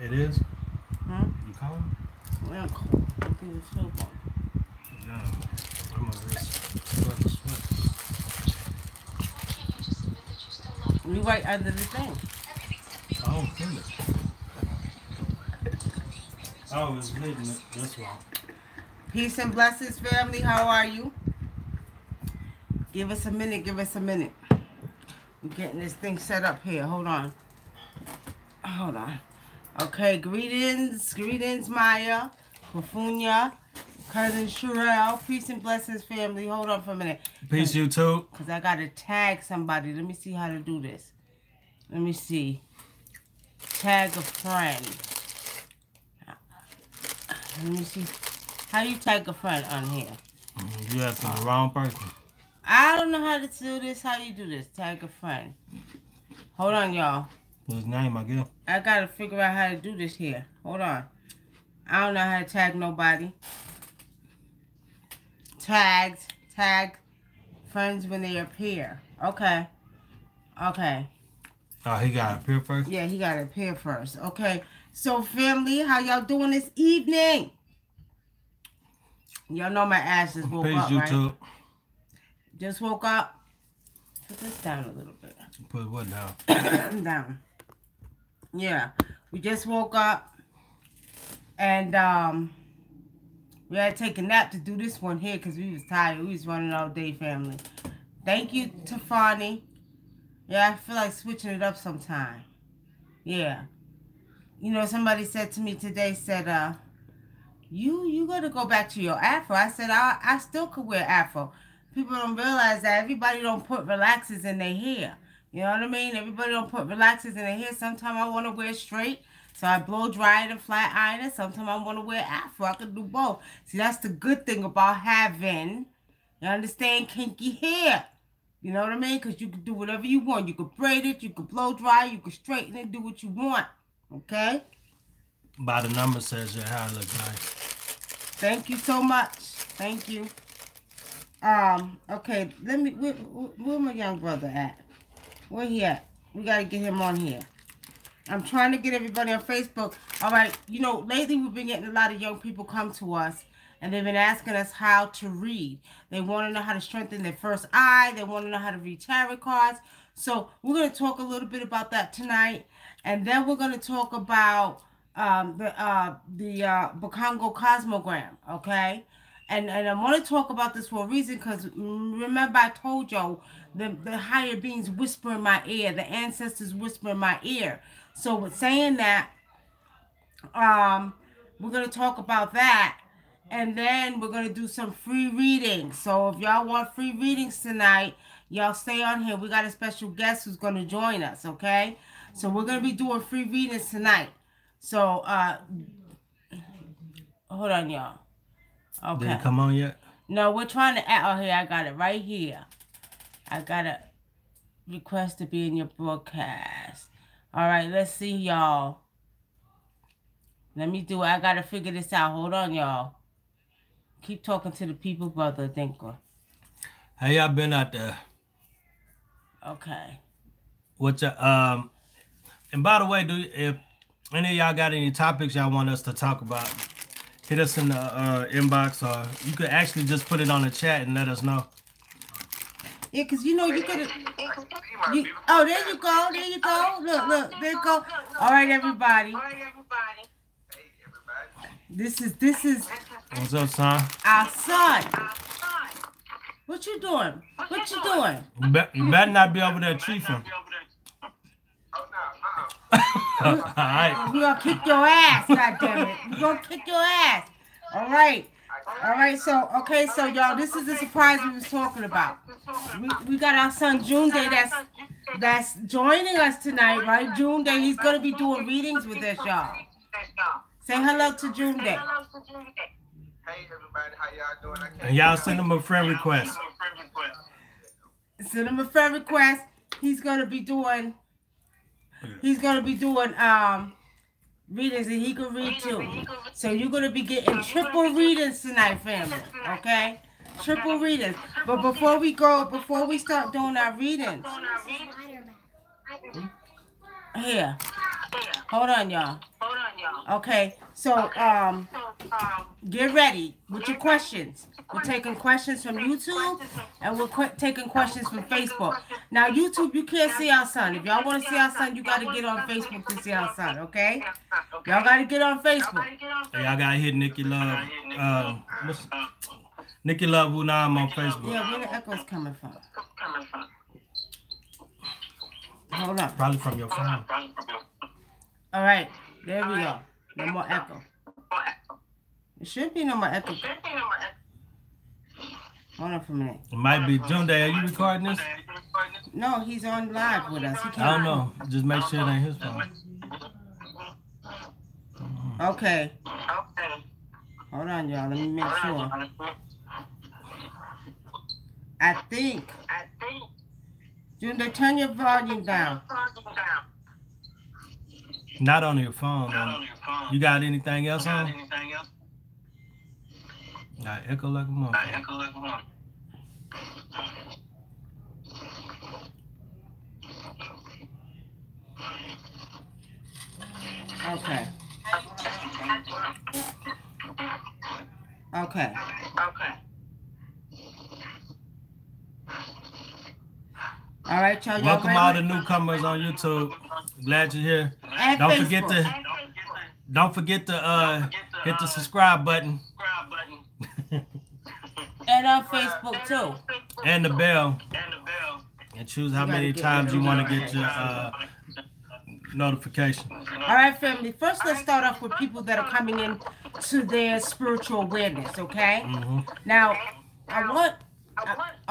It is? Hmm? You calling? Well, I'm getting a soap on. No. I'm gonna just sweat. You right under the thing. I don't feel it. Oh, it's leaving it. That's why. Peace and blessings, family. How are you? Give us a minute. Give us a minute. I'm getting this thing set up here. Hold on. Hold on. Okay, greetings. Greetings, Maya, Rafunya, cousin Sherelle. Peace and blessings, family. Hold on for a minute. Peace, YouTube. Because I got to tag somebody. Let me see how to do this. Let me see. Tag a friend. Let me see. How do you tag a friend on here? You asking the wrong person. I don't know how to do this. How do you do this? Tag a friend. Hold on, y'all. What's his name, I guess? I got to figure out how to do this here. Hold on. I don't know how to tag nobody. Tag friends when they appear. Okay. Okay. Oh, he got to appear first? Yeah, he got to appear first. Okay. So, family, how y'all doing this evening? Y'all know my ass just woke Peace, up, YouTube. right? Just woke up. Put this down a little bit. Put what down? Down. Yeah. We just woke up. And we had to take a nap to do this one here because we was tired. We was running all day, family. Thank you, Tafani. Yeah, I feel like switching it up sometime. Yeah. You know, somebody said to me today, said, you got to go back to your afro. I said, I still could wear afro. People don't realize that everybody don't put relaxers in their hair. You know what I mean? Everybody don't put relaxers in their hair. Sometimes I want to wear straight, so I blow dry it and flat iron it. Sometimes I want to wear afro. I could do both. See, that's the good thing about having, you understand, kinky hair. You know what I mean? Because you can do whatever you want. You could braid it, you could blow dry, you could straighten it, do what you want. Okay? By the number says your hair look nice. Thank you so much. Thank you. Okay, let me, where my young brother at? Where he at? We got to get him on here. I'm trying to get everybody on Facebook. All right, you know, lately we've been getting a lot of young people come to us, and they've been asking us how to read. They want to know how to strengthen their first eye. They want to know how to read tarot cards. So we're going to talk a little bit about that tonight, and then we're going to talk about the Bakongo cosmogram, okay? And I want to talk about this for a reason because remember I told y'all the higher beings whisper in my ear, the ancestors whisper in my ear. So with saying that, we're going to talk about that, and then we're going to do some free readings. So if y'all want free readings tonight, y'all stay on here. We got a special guest who's going to join us, okay? So we're going to be doing free readings tonight. So, hold on, y'all. Okay. Did it come on yet? No, we're trying to add. Oh, here, I got it right here. I got a request to be in your broadcast. All right, let's see, y'all. Let me do it. I got to figure this out. Hold on, y'all. Keep talking to the people, brother ADINKRA. How y'all been out there? Okay. What's and by the way, if any of y'all got any topics y'all want us to talk about, hit us in the inbox, or you could actually just put it on the chat and let us know. Yeah, because you know you could. Oh, there you go. There you go. Look, there you go. All right, everybody. This is. What's up, son? Our son. What you doing? What you doing? You better not be over there treating. All right. We're gonna kick your ass, goddammit. We're gonna kick your ass. All right. All right, so okay, so y'all, this is the surprise we was talking about. We got our son June Day that's joining us tonight, right? June Day, he's gonna be doing readings with us, y'all. Say hello to June Day. Hey everybody, how y'all doing? And y'all send him a friend request. Send him a friend request. He's gonna be doing readings, and he can read too. So you're gonna be getting triple readings tonight, family. Okay? Triple readings. But before we start doing our readings. Here. Hold on, y'all. Okay, so get ready with your questions. We're taking questions from YouTube, and we're taking questions from Facebook. Now, YouTube, you can't see our son. If y'all want to see our son, you got to get on Facebook to see our son, okay? Y'all got to get on Facebook. Y'all got to hit Nicky Love. Nicky Love WUNAM on Facebook. Yeah, where the echo's coming from? Hold on. Probably from your phone. All right, there we go. No more echo. There should be no more echo. Hold on for a minute. It might be. Junde, are you recording this? No, he's on live with us. He can't. I don't know. Just make sure it ain't his phone. Okay. Hold on, y'all. Let me make sure. I think. Junde, turn your volume down. Not on your phone. You got anything else on? Got echo like a motherfucker. Okay. Okay. All right, y'all. Welcome all the newcomers on YouTube. Glad you're here. And Don't forget to hit the subscribe button. And on Facebook too. And the bell. And choose how many times you want to get your notification. All right, family. First, let's start off with people that are coming in to their spiritual awareness. Okay. Now, I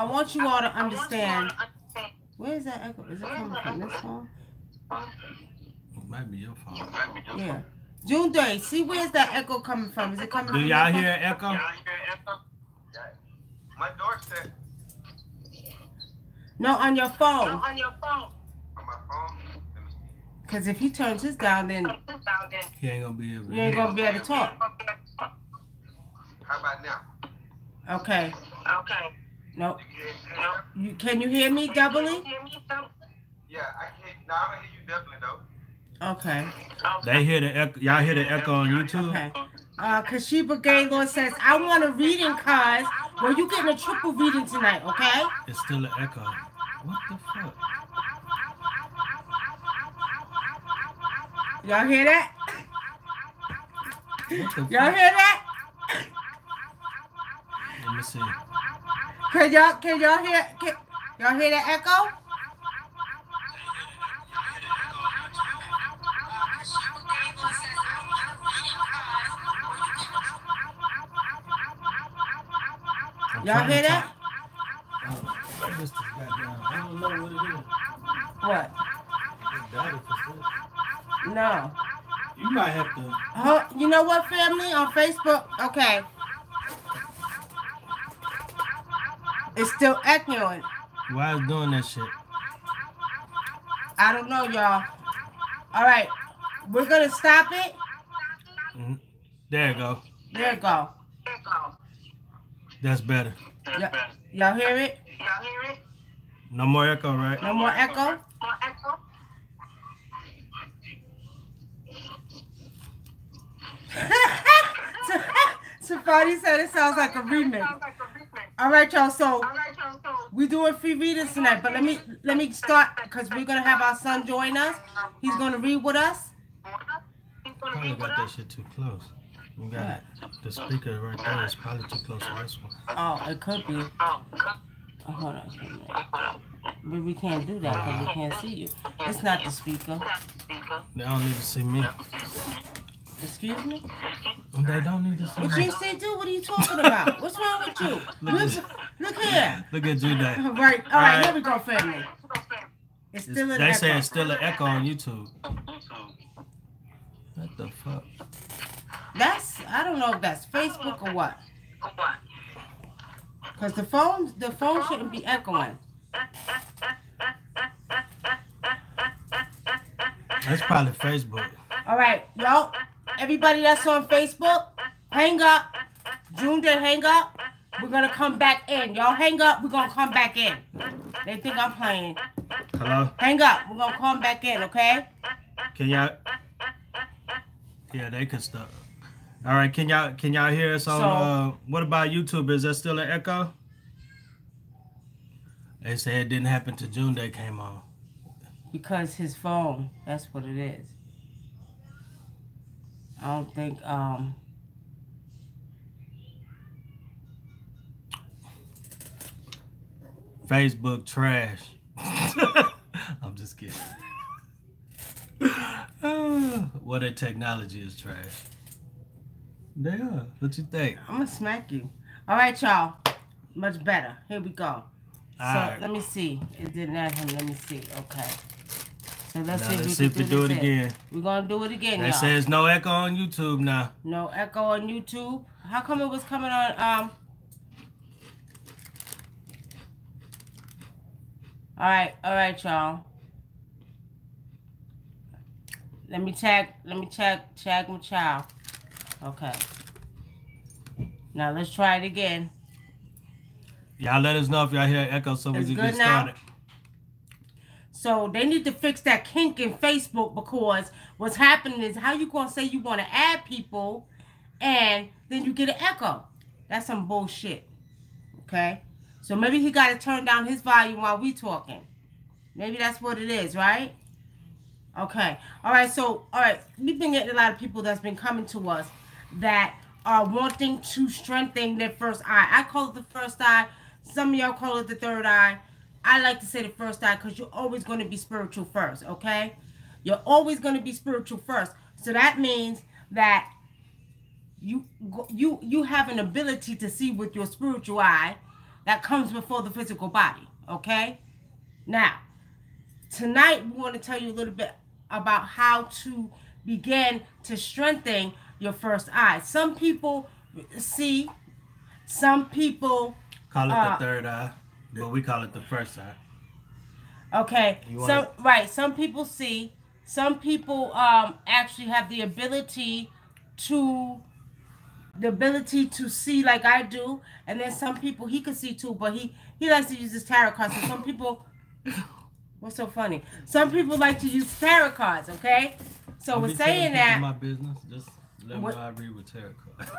want you all to understand. Where is that echo? Is it coming from this phone? It might be your phone. Yeah. Junde, see where's that echo coming from? Is it coming from? Do y'all hear echo? My doorstep. No, on your phone. On my phone. Because if he turns his down, then He ain't gonna be able to you ain't gonna be able to talk. How about now? Okay. No. Can you hear me doubly? Yeah, I can. Now I hear you definitely though. Okay. They hear the echo. Y'all hear the echo on YouTube? Okay. Kashiba Gaylord says, I want a reading, cuz. Well, you getting a triple reading tonight, okay? It's still an echo. What the fuck? Y'all hear that? What the Y'all fuck? hear that? Let me see. Can y'all hear that echo? Y'all hear that? I don't know what it is. What? No. You might have to. You know what, family? On Facebook, okay. It's still echoing. Why is doing that shit? I don't know, y'all. All right. We're going to stop it. There you go. There you go. That's better. Y'all hear it? No more echo, right? No more echo? Safari said it sounds like a remix. All right, y'all. So we doing free readings tonight, but let me start because we're gonna have our son join us. He's gonna read with us. Probably got that shit too close. You got the speaker right there. It's probably too close to this one. Oh, it could be. Oh, hold on. But we can't do that because we can't see you. It's not the speaker. They don't need to see me. Excuse me? They don't need to see What me. you say, do? What are you talking about? What's wrong with you? Look here. Look at you there. Right. All right, here we go, family. It's still an They echo. say it's still an echo on YouTube. What the fuck? I don't know if that's Facebook or what. Because the phone shouldn't be echoing. That's probably Facebook. All right, y'all. Everybody that's on Facebook, hang up. Junde, hang up. We're going to come back in. Y'all hang up. We're going to come back in. They think I'm playing. Hello? Hang up. We're going to come back in, okay? Can y'all? Yeah, they can stop. All right, can y'all hear us on? What about YouTube? Is there still an echo? They said it didn't happen to June. They came on because his phone. That's what it is. I don't think. Facebook trash. I'm just kidding. What a technology is trash. They are. What you think? I'm gonna smack you. All right, y'all. Much better. Here we go. Let me see. It didn't add him. Let me see. Okay. So let's see if we do it again. We're gonna do it again, y'all. They say there's no echo on YouTube now. No echo on YouTube. How come it was coming on? All right, y'all. Let me tag my child. Okay. Now let's try it again. Y'all let us know if y'all hear echo so we can get started. So they need to fix that kink in Facebook, because what's happening is, how you gonna say you want to add people and then you get an echo? That's some bullshit. Okay. So maybe he got to turn down his volume while we talking. Maybe that's what it is, right? Okay. All right. So, all right. We've been getting a lot of people that's been coming to us that are wanting to strengthen their first eye. I call it the first eye. Some of y'all call it the third eye. I like to say the first eye because you're always going to be spiritual first, okay? You're always going to be spiritual first. So that means that you have an ability to see with your spiritual eye that comes before the physical body, okay? Now, tonight we want to tell you a little bit about how to begin to strengthen your first eye. Some people see, some people call it the third eye, but we call it the first eye. Okay. Some people see, some people actually have the ability to see like I do, and then some people he could see too, but he likes to use his tarot cards. So some people, what's so funny? Some people like to use tarot cards. Okay, so we're saying that my business. Just let me know I read with tarot cards.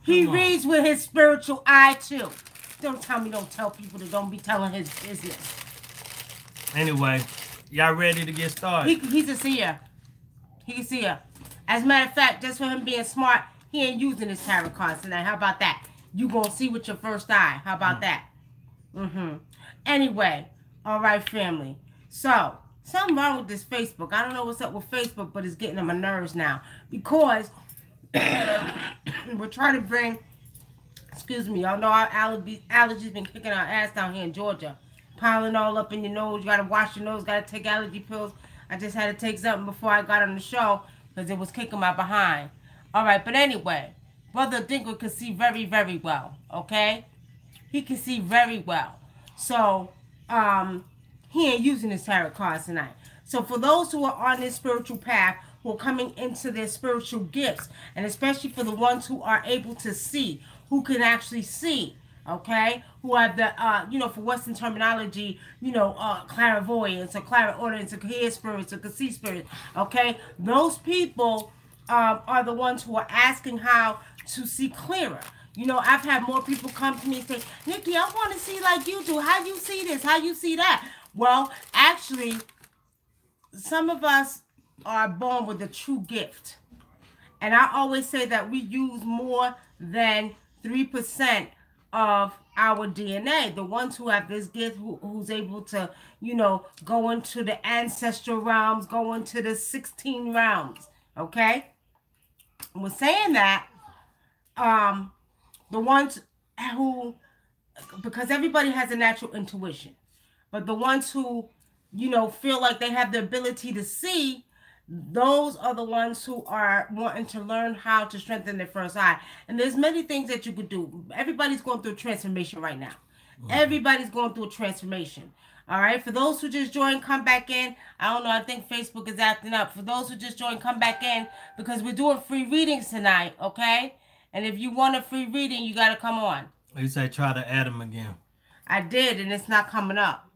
He reads with his spiritual eye too. Don't tell me, don't tell people that don't be telling his business. Anyway, y'all ready to get started? He's a seer. He can see her. As a matter of fact, just for him being smart, he ain't using his tarot cards tonight. How about that? You gonna see with your first eye. How about that? Anyway, all right, family. So, something wrong with this Facebook. I don't know what's up with Facebook, but it's getting on my nerves now. Because we're trying to bring, excuse me, y'all know our allergies been kicking our ass down here in Georgia. Piling all up in your nose. You gotta wash your nose, gotta take allergy pills. I just had to take something before I got on the show because it was kicking my behind. All right, but anyway, Brother ADINKRA can see very, very well, okay? He can see very well. So, he ain't using his tarot cards tonight. So for those who are on this spiritual path, who are coming into their spiritual gifts, and especially for the ones who are able to see, who can actually see, okay, who have the, for Western terminology, clairvoyance or clairaudience, or can hear spirits, or can see spirits, okay, those people are the ones who are asking how to see clearer. I've had more people come to me and say, Nikki, I want to see like you do. How you see this? How you see that? Well, actually, some of us are born with a true gift. And I always say that we use more than 3% of our DNA. The ones who have this gift, who's able to, go into the ancestral realms, go into the 16 realms. Okay? And we're saying that the ones who, because everybody has a natural intuition, but the ones who, feel like they have the ability to see, those are the ones who are wanting to learn how to strengthen their first eye. And there's many things that you could do. Everybody's going through a transformation right now. Everybody's going through a transformation. All right. For those who just joined, come back in. I don't know. I think Facebook is acting up. For those who just joined, come back in because we're doing free readings tonight. Okay. And if you want a free reading, you got to come on. You say try to add them again. I did, and it's not coming up.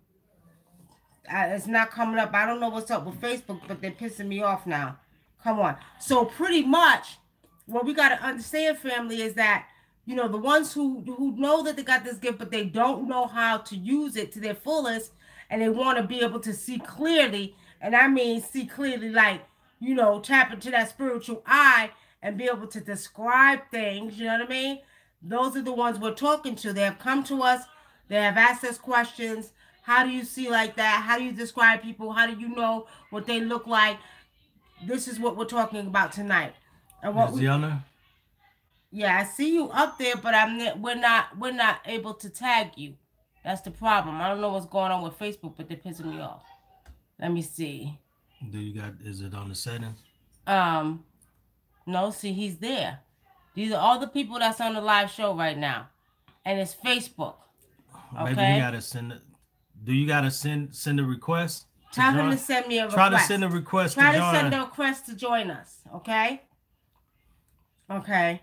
It's not coming up. I don't know what's up with Facebook, but they're pissing me off now. Come on. So pretty much, what we got to understand, family, is that, you know, the ones who know that they got this gift, but they don't know how to use it to their fullest, and they want to be able to see clearly, and I mean see clearly, like, you know, tap into that spiritual eye and be able to describe things, you know what I mean? Those are the ones we're talking to. They have come to us. They have asked us questions. How do you see like that? How do you describe people? How do you know what they look like? This is what we're talking about tonight. And what yeah, I see you up there, but we're not able to tag you. That's the problem. I don't know what's going on with Facebook, but they're pissing me off. Let me see. Is it on the settings? No, see, he's there. These are all the people that's on the live show right now. And it's Facebook. Okay? Maybe you gotta send it. Do you gotta send a request? Tell him to send me a request. Try to send a request Try to send a request to join us, okay? Okay.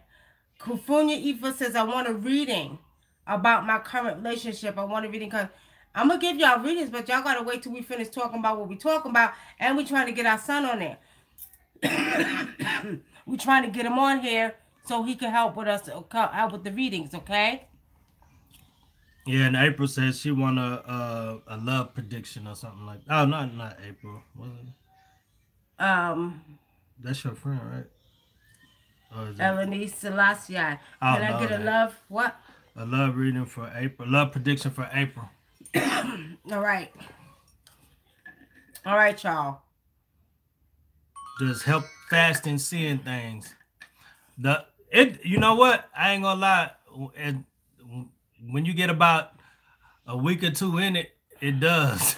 Kufunya Ifa says, I want a reading about my current relationship. I want a reading because I'm going to give y'all readings, but y'all got to wait till we finish talking about what we're talking about. And we're trying to get our son on there. We're trying to get him on here so he can help with us, help with the readings, okay? Yeah, and April says she want a love prediction or something like that. Oh, not April. Was it? That's your friend, right? Eleni Selassie. Can I get a love? What? A love reading for April. Love prediction for April. All right. All right, y'all. Just help fasting seeing things. You know what? I ain't gonna lie. When you get about a week or two in it, it does.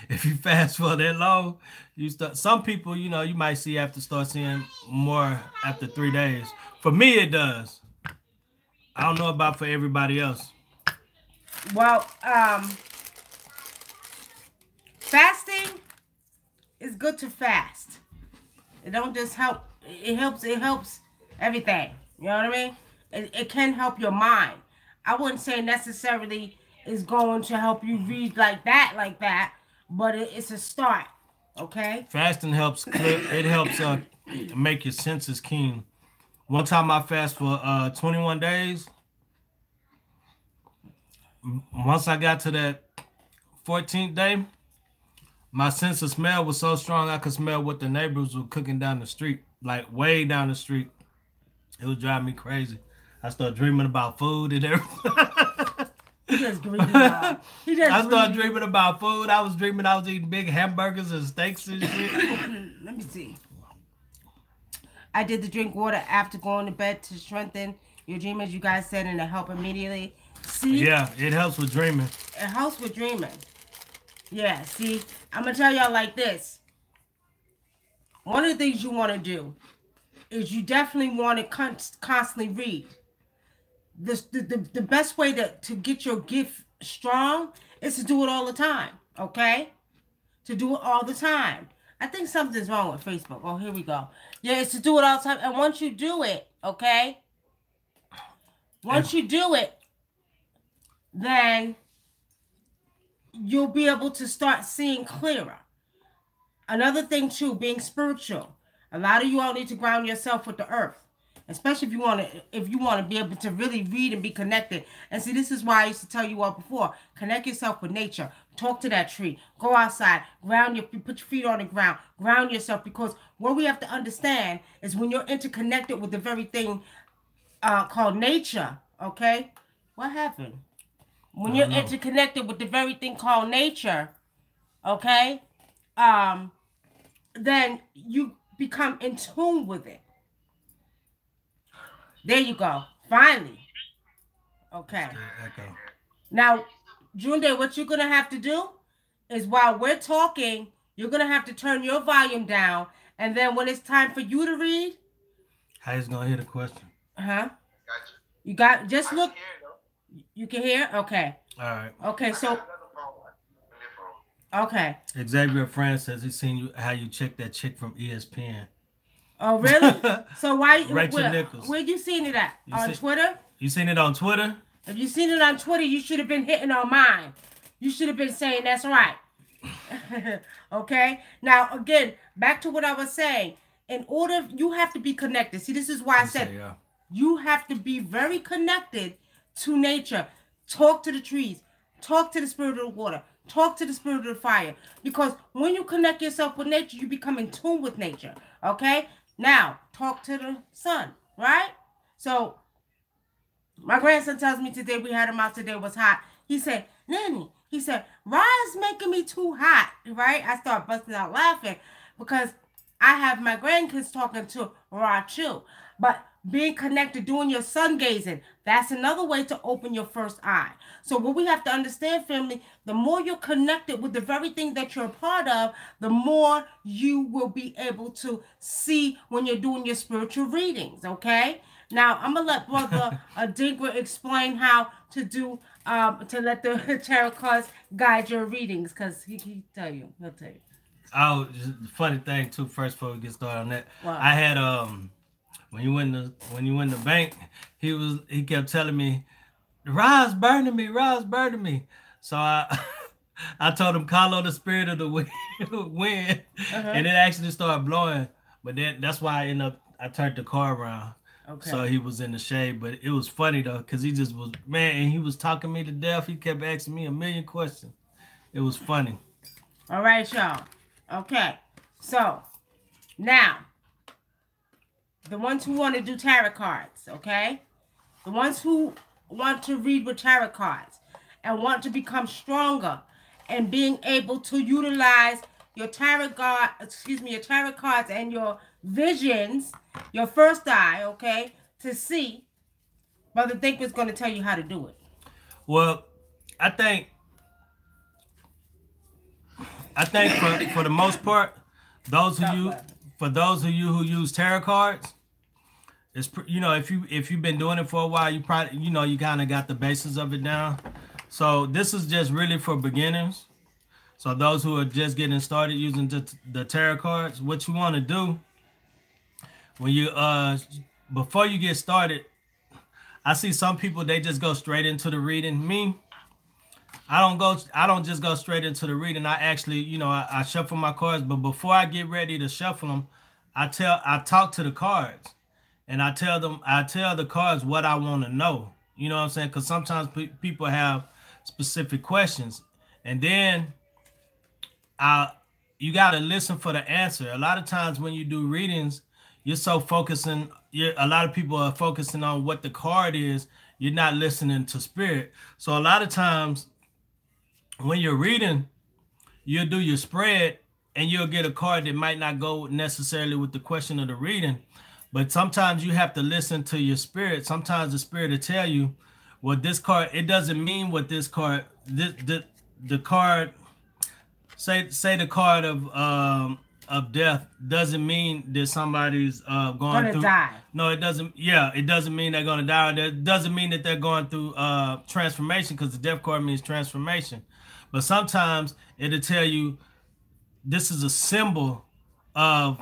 If you fast for that long, you start. Some people, you know, you might start seeing more after 3 days. For me, it does. I don't know about for everybody else. Well, fasting is good to fast. It don't just help. It helps everything. You know what I mean? It can help your mind. I wouldn't say necessarily is going to help you read like that, but it's a start. Okay. Fasting helps clear. It helps make your senses keen. One time I fast for 21 days. Once I got to that 14th day, my sense of smell was so strong I could smell what the neighbors were cooking down the street, like way down the street. It was driving me crazy. I started dreaming about food and everything. I started dreaming about food. I was dreaming I was eating big hamburgers and steaks and shit. Let me see. I did the drink water after going to bed to strengthen your dream, as you guys said, and it helped immediately. See? Yeah, it helps with dreaming. It helps with dreaming. Yeah, see? I'm going to tell y'all like this. One of the things you want to do is you definitely want to constantly read. The best way to get your gift strong is to do it all the time, okay? To do it all the time. I think something's wrong with Facebook. Oh, here we go. Yeah, it's to do it all the time. And once you do it, okay? Once you do it, then you'll be able to start seeing clearer. Another thing, too, being spiritual. A lot of you all need to ground yourself with the earth. Especially if you want to be able to really read and be connected. And see, this is why I used to tell you all before. Connect yourself with nature. Talk to that tree. Go outside. Put your feet on the ground. Ground yourself. Because what we have to understand is when you're interconnected with the very thing called nature, okay? What happened? When you're interconnected with the very thing called nature, okay? Then you become in tune with it. There you go. Finally. Okay. Now, Junde, what you're going to have to do is while we're talking, you're going to have to turn your volume down. And then when it's time for you to read. How is going to hear the question? Uh-huh. You got, just look. You can hear? Okay. All right. Okay, so. Okay. Xavier France says he's seen how you check that chick from ESPN. Oh, really? So why? Rachel Nichols. Where'd you seen it at? On Twitter? You seen it on Twitter? If you seen it on Twitter, you should have been hitting on mine. You should have been saying that's right. Okay. Now, again, back to what I was saying. In order, you have to be connected. See, this is why I said Yeah. you have to be very connected to nature. Talk to the trees. Talk to the spirit of the water. Talk to the spirit of the fire. Because when you connect yourself with nature, you become in tune with nature. Okay? Now, talk to the sun, right? So, my grandson tells me today, we had him out today, it was hot. He said, Nanny, he said, Ra's making me too hot, right? I start busting out laughing because I have my grandkids talking to Ra too. But being connected, doing your sun gazing, that's another way to open your first eye. So what we have to understand, family, the more you're connected with the very thing that you're a part of, the more you will be able to see when you're doing your spiritual readings, okay? Now, I'm going to let Brother ADINKRA explain how to do, to let the tarot cards guide your readings, because he'll tell you. Oh, just the funny thing too. First, before we get started on that, Wow. I had when you went to the bank, he kept telling me, "Ra's burning me, Ra's burning me." So I I told him call on the spirit of the wind, and it actually started blowing. But then that's why I turned the car around. Okay. So he was in the shade, but it was funny though, cause he just was and he was talking me to death. He kept asking me a million questions. It was funny. All right, y'all. Okay. So now, the ones who want to do tarot cards, okay? The ones who want to read with tarot cards and want to become stronger and being able to utilize your tarot cards and your visions, your first eye, okay, to see. Brother ADINKRA's going to tell you how to do it. Well, I think for the most part, those of you who use tarot cards, it's if you've been doing it for a while, you probably you kind of got the basis of it down. So this is just really for beginners. So those who are just getting started using the tarot cards, what you want to do when you before you get started, I see some people they just go straight into the reading. Me, I don't just go straight into the reading. I actually, I shuffle my cards, but before I get ready to shuffle them, I talk to the cards, and I tell the cards what I want to know. You know what I'm saying? Because sometimes people have specific questions, and then you got to listen for the answer. A lot of times when you do readings, you're so focusing. A lot of people are focusing on what the card is. You're not listening to spirit. So a lot of times when you're reading, you'll do your spread and you'll get a card that might not go necessarily with the question of the reading. But sometimes you have to listen to your spirit. Sometimes the spirit will tell you, well, this card, it doesn't mean what this card, the card, say the card of death doesn't mean that somebody's going through die. No, it doesn't. Yeah, it doesn't mean they're gonna die. It doesn't mean that they're going through transformation, because the death card means transformation. But sometimes it'll tell you this is a symbol of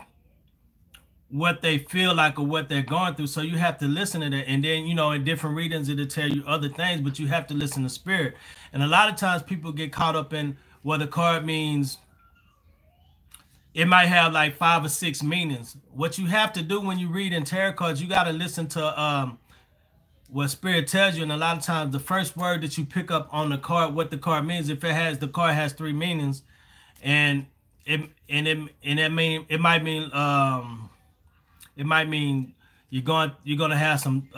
what they feel like or what they're going through. So you have to listen to that. And then, in different readings, it'll tell you other things, but you have to listen to spirit. And a lot of times people get caught up in what the card means. It might have like 5 or 6 meanings. What you have to do when you read in tarot cards, you got to listen to what spirit tells you. And a lot of times the first word that you pick up on the card, what the card means, if the card has 3 meanings, and it might mean you're gonna have some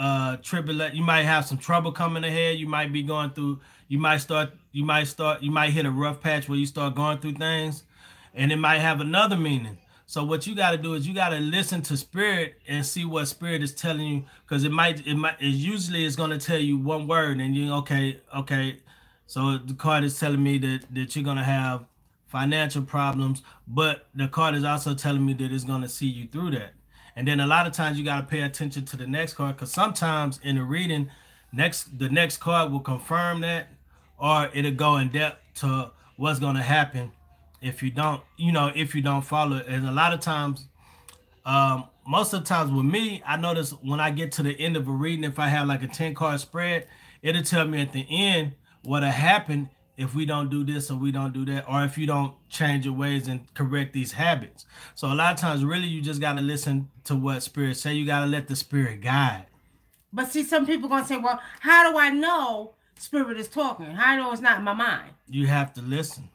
tribulation. You might have some trouble coming ahead. You might be going through. You might hit a rough patch where you start going through things, and it might have another meaning. So what you got to do is you got to listen to spirit and see what spirit is telling you, because it usually is going to tell you one word, and you okay. So the card is telling me that you're gonna have financial problems, but the card is also telling me that it's gonna see you through that. And then a lot of times you got to pay attention to the next card, because sometimes in the reading, the next card will confirm that, or it'll go in depth to what's going to happen if you don't follow it. And a lot of times, most of the times with me, I notice when I get to the end of a reading, if I have like a 10 card spread, it'll tell me at the end what'll happen if we don't do this or we don't do that, or if you don't change your ways and correct these habits. So a lot of times, really, you just got to listen to what Spirit say. You got to let the Spirit guide. But see, some people going to say, well, how do I know Spirit is talking? How do I know it's not in my mind? You have to listen.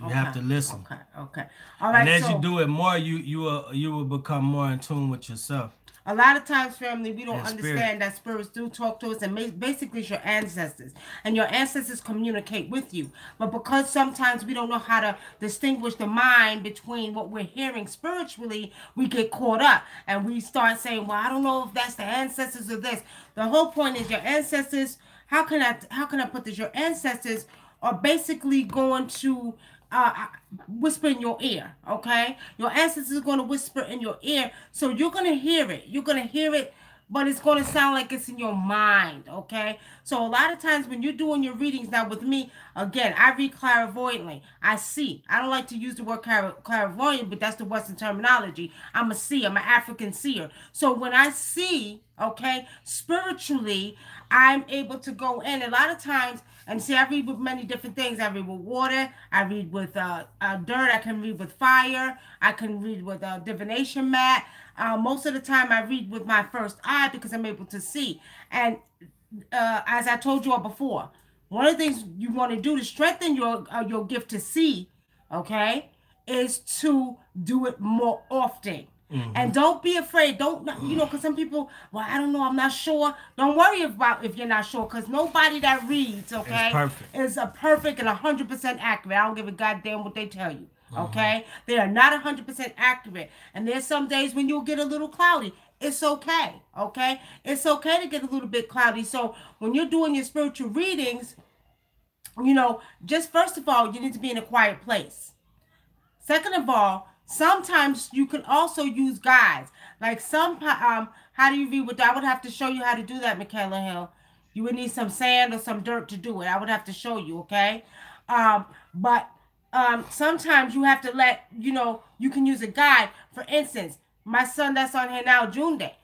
You have to listen. Okay. All right. And as you do it more, you will become more in tune with yourself. A lot of times, family, we don't understand that spirits do talk to us, and basically it's your ancestors. And your ancestors communicate with you. But because sometimes we don't know how to distinguish the mind between what we're hearing spiritually, we get caught up. And we start saying, well, I don't know if that's the ancestors or this. The whole point is your ancestors, how can I put this? Your ancestors are basically going to whisper in your ear, okay? Your ancestors are going to whisper in your ear, so you're going to hear it. You're going to hear it, but it's going to sound like it's in your mind, okay? So a lot of times when you're doing your readings, now with me, again, I read clairvoyantly. I see. I don't like to use the word clairvoyant, but that's the Western terminology. I'm a seer. I'm an African seer. So when I see, okay, spiritually, I'm able to go in. A lot of times, and see, I read with many different things. I read with water. I read with dirt. I can read with fire. I can read with a divination mat. Most of the time, I read with my first eye because I'm able to see. And as I told you all before, one of the things you want to do to strengthen your gift to see, okay, is to do it more often. Mm-hmm. And don't be afraid. Don't, because some people, well, I don't know, I'm not sure. Don't worry about if you're not sure, because nobody that reads, okay, is a perfect and 100% accurate. I don't give a goddamn what they tell you, okay? They are not 100% accurate. And there's some days when you'll get a little cloudy. It's okay, okay? It's okay to get a little bit cloudy. So when you're doing your spiritual readings, just first of all, you need to be in a quiet place. Second of all, sometimes you can also use guides. Like how do you read with that? I would have to show you how to do that, Michaela Hill. You would need some sand or some dirt to do it. I would have to show you, okay? But sometimes you have to let, you can use a guide. For instance, my son that's on here now, June Day,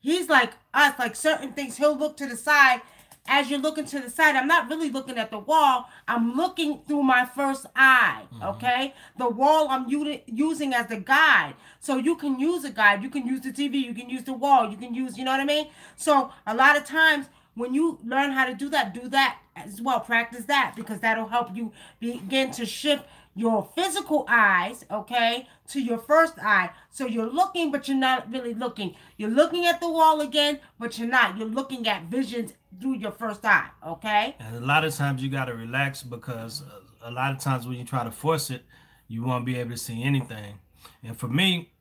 he's like us, like certain things, he'll look to the side. As you're looking to the side, I'm not really looking at the wall. I'm looking through my first eye, okay? The wall I'm using as the guide. So you can use a guide. You can use the TV. You can use the wall. You can use, you know what I mean? So a lot of times when you learn how to do that as well. Practice that, because that'll help you begin to shift your physical eyes, okay, to your first eye. So you're looking, but you're not really looking. You're looking at the wall again, but you're not. You're looking at visions through your first eye, okay? And a lot of times you got to relax, because a lot of times when you try to force it, you won't be able to see anything. And for me,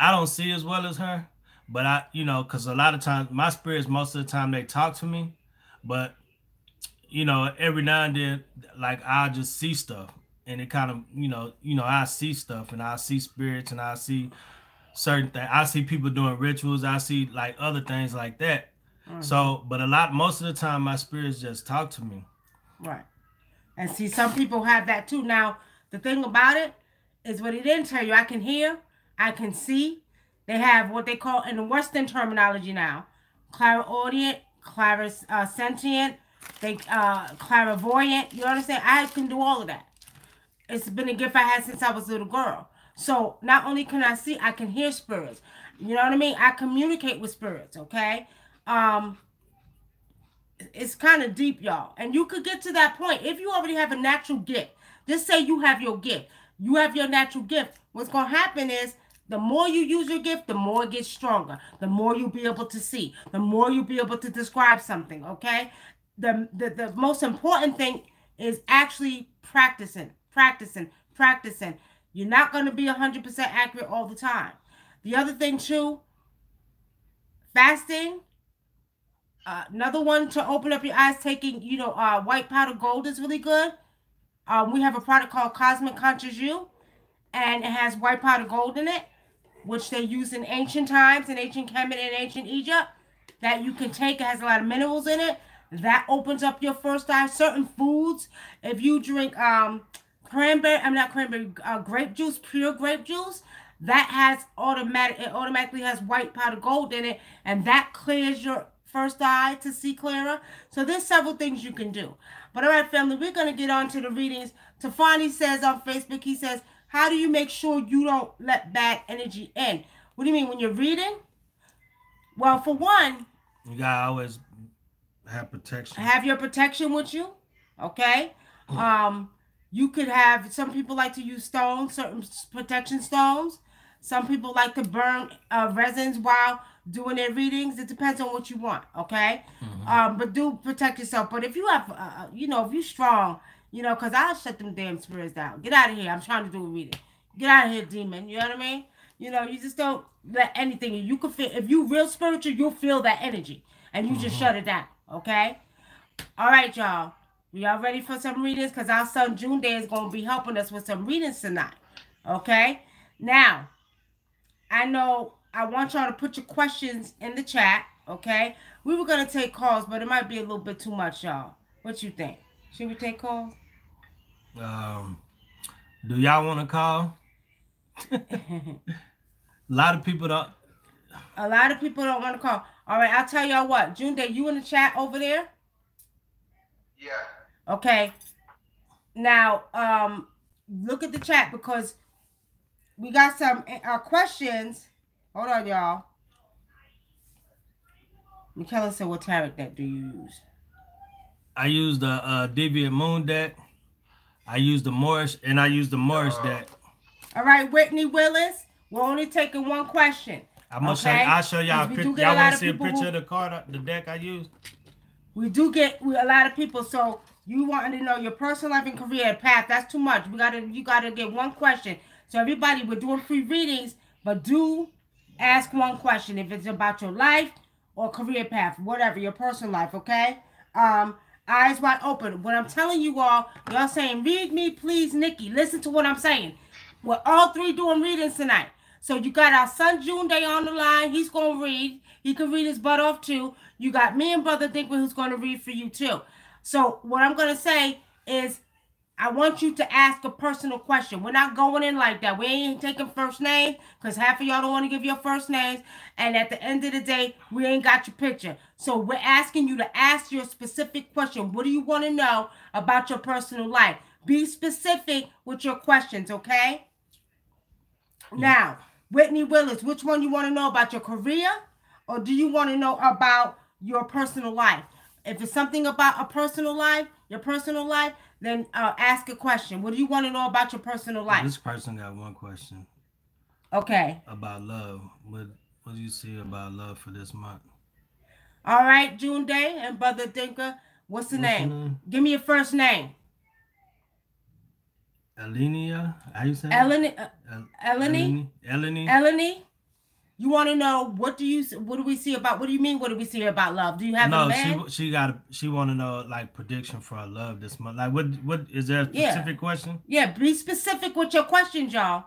I don't see as well as her, but because a lot of times my spirits, most of the time they talk to me, but every now and then, like, I'll just see stuff. And it kind of, I see stuff, and I see spirits, and I see certain things. I see people doing rituals. I see like other things like that. So, but most of the time, my spirits just talk to me. Right. And see, some people have that too. Now, the thing about it is what he didn't tell you. I can hear, I can see. They have what they call, in the Western terminology now, clairaudient, clairsentient, clairvoyant. You understand? I can do all of that. It's been a gift I had since I was a little girl. So not only can I see, I can hear spirits. You know what I mean? I communicate with spirits, okay? It's kind of deep, y'all. And you could get to that point. If you already have a natural gift, just say you have your gift. You have your natural gift. What's going to happen is the more you use your gift, the more it gets stronger. The more you'll be able to see. The more you'll be able to describe something, okay? The most important thing is actually practicing. You're not going to be 100% accurate all the time. The other thing too, fasting. Another one to open up your eyes, taking, white powder gold is really good. We have a product called Cosmic Conscious You, and it has white powder gold in it, which they used in ancient times, in ancient Kemet and ancient Egypt, that you can take. It has a lot of minerals in it. That opens up your first eye. Certain foods, if you drink grape juice, pure grape juice, that has automatically has white powder gold in it, and that clears your first eye to see clearer. So there's several things you can do. But all right, family, we're going to get on to the readings. Tafani says on Facebook, he says, how do you make sure you don't let bad energy in? What do you mean when you're reading? Well, for one, you gotta always have protection. Have your protection with you, okay? You could have, some people like to use stones, certain protection stones. Some people like to burn resins while doing their readings. It depends on what you want, okay? But do protect yourself. But if you have, you know, if you're strong, you know, because I'll shut them damn spirits down. Get out of here. I'm trying to do a reading. Get out of here, demon. You know what I mean? You know, you just don't let anything. You can feel, if you real spiritual, you'll feel that energy. And you just shut it down, okay? All right, y'all. Y'all ready for some readings? Because our son June Day is going to be helping us with some readings tonight, okay? Now, I know I want y'all to put your questions in the chat, okay? We were going to take calls, but it might be a little bit too much, y'all. What you think? Should we take calls? Do y'all want to call? A lot of people don't. A lot of people don't want to call. All right, I'll tell y'all what. June Day, you in the chat over there? Yeah. Okay. Now, look at the chat because we got some questions. Hold on, y'all. Michaela said, what tarot deck do you use? I use the Deviant Moon deck. I use the Morris, and I use the Morris deck. All right, Whitney Willis. We're only taking one question. I'll show y'all a picture. Y'all want to see a picture of the card, the deck I use? We do get a lot of people. So you want to know your personal life and career path. That's too much. You gotta get one question. So everybody, we're doing free readings, but do ask one question. If it's about your life or career path, whatever, your personal life, okay? Eyes wide open. What I'm telling you all, y'all saying, read me, please, Nikki. Listen to what I'm saying. We're all three doing readings tonight. So you got our son June Day on the line. He's going to read. He can read his butt off too. You got me and Brother Dinkler who's going to read for you too. So what I'm going to say is I want you to ask a personal question. We're not going in like that. We ain't taking first name because half of y'all don't want to give your first names. And at the end of the day, we ain't got your picture. So we're asking you to ask your specific question. What do you want to know about your personal life? Be specific with your questions, okay? Now, Whitney Willis, which one you want to know about your career or do you want to know about your personal life? If it's something about a personal life, your personal life, then ask a question. What do you want to know about your personal life? This person got one question. Okay. About love. What do you see about love for this month? All right, June Day and Brother Dinka. What's the name? Give me your first name. Elenia, how you say? Eleni. You want to know what do we see about? What do you mean? What do we see about love? Do you have a man? No, she want to know like prediction for her love this month. Like what is there a specific question? Yeah, be specific with your questions, y'all.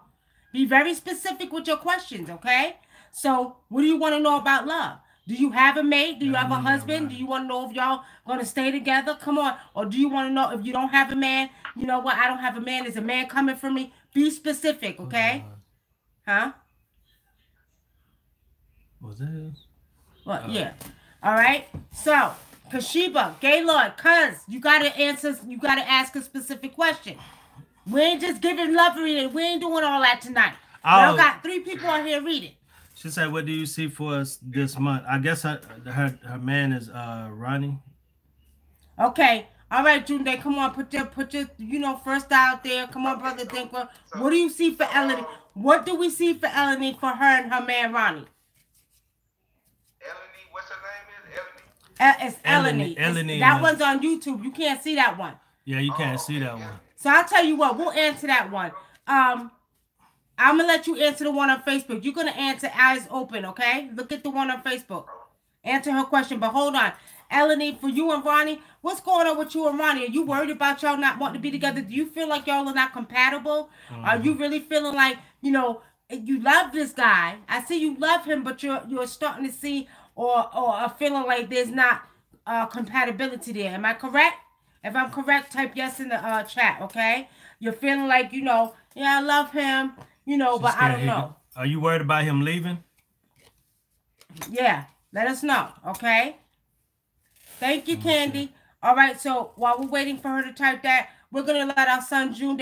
Be very specific with your questions, okay? So, what do you want to know about love? Do you have a mate? Do you have a husband? Do you want to know if y'all going to stay together? Come on. Or do you want to know if you don't have a man? You know what? I don't have a man. Is a man coming for me? Be specific, okay? Huh? What's that? Well, yeah. All right. So, Kashiba, Gaylord, cuz, you got to answer. You got to ask a specific question. We ain't just giving love reading. We ain't doing all that tonight. Y'all got 3 people on here reading. She said, what do you see for us this month? I guess her man is Ronnie. Okay. All right, June Day, come on, put your first out there. Come on, Brother Dinkler. What do you see for Eleni? What do we see for Eleni for her and her man Ronnie? Eleni, what's her name? It's Eleni. Eleni. That one's on YouTube. You can't see that one. Yeah, you can't see that one. So I'll tell you what, we'll answer that one. I'm going to let you answer the one on Facebook. You're going to answer eyes open, okay? Look at the one on Facebook. Answer her question. But hold on. Eleni, for you and Ronnie, what's going on with you and Ronnie? Are you worried about y'all not wanting to be together? Do you feel like y'all are not compatible? Are you really feeling like, you love this guy? I see you love him, but you're starting to see or are feeling like there's not compatibility there. Am I correct? If I'm correct, type yes in the chat, okay? You're feeling like, yeah, I love him. But I don't know. Are you worried about him leaving? Yeah, let us know, okay? Thank you, Candy. All right, so while we're waiting for her to type that, we're going to let our son June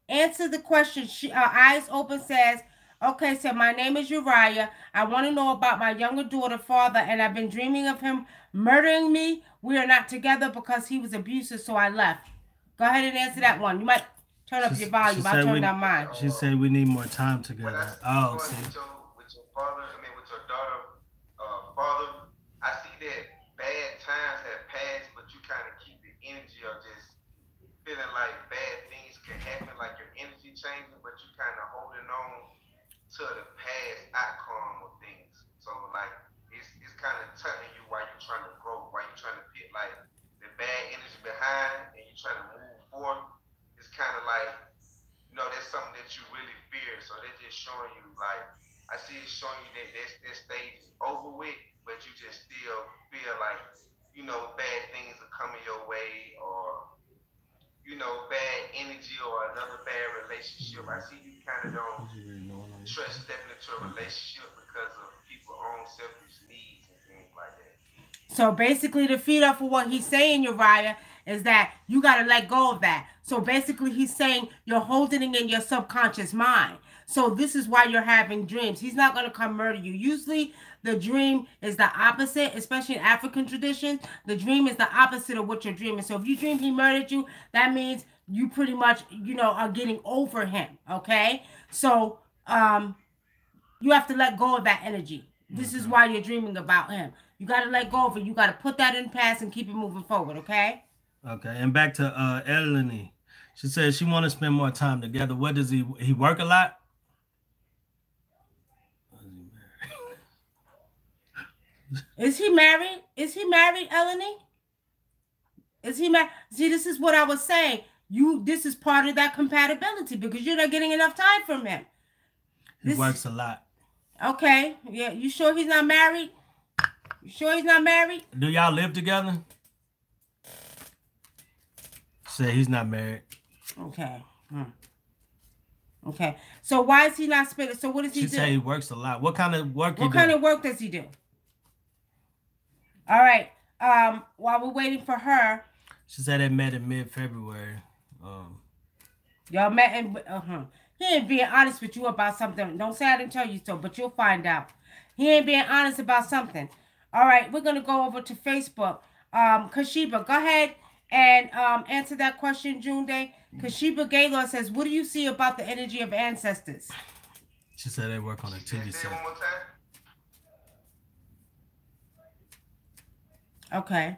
answer the question. Eyes open says, okay, so my name is Uriah. I want to know about my younger daughter, father, and I've been dreaming of him murdering me. We are not together because he was abusive, so I left. Go ahead and answer that one. You might turn up your volume. I'll turn down mine. She said we need more time together. Oh, see. With your father, with your daughter, father, I see that bad times have passed, but you kind of keep the energy of just feeling like bad things can happen, like your energy changing, but you kind of holding on to the past outcome of things. So like it's kind of telling you why you're trying to grow, why you're trying to put like the bad energy behind, and you're trying to move forward. It's kind of like, that's something that you really fear. So they're just showing you, like, I see it showing you that that stage is over with, but you just still feel like, bad things are coming your way, or, bad energy or another bad relationship. I see you kind of don't trust stepping into a relationship because of people's own selfish needs and things like that. So basically, to feed off of what he's saying, Uriah, is that you got to let go of that. So basically, he's saying you're holding it in your subconscious mind. So this is why you're having dreams. He's not going to come murder you. Usually, the dream is the opposite, especially in African traditions. The dream is the opposite of what you're dreaming. So if you dream he murdered you, that means you pretty much, are getting over him, okay? So you have to let go of that energy. This is why you're dreaming about him. You got to let go of it. You got to put that in the past and keep it moving forward, okay? Okay, and back to Eleni. She says she want to spend more time together. What does he work a lot? Is he married? Is he married, Eleni? Is he married? See, this is what I was saying. This is part of that compatibility because you're not getting enough time from him. He works a lot. Okay. Yeah. You sure he's not married? You sure he's not married? Do y'all live together? Say he's not married. Okay. Okay. So why is he not spending? So what does he do? She said he works a lot. What kind of work? What kind of work does he do? All right. While we're waiting for her. She said they met in mid-February. Y'all met in He ain't being honest with you about something. Don't say I didn't tell you so, but you'll find out. He ain't being honest about something. All right, we're gonna go over to Facebook. Kashiba, go ahead and answer that question, June Day. Kashiba Gaylor says, what do you see about the energy of ancestors? She said they work on a TV set. Okay.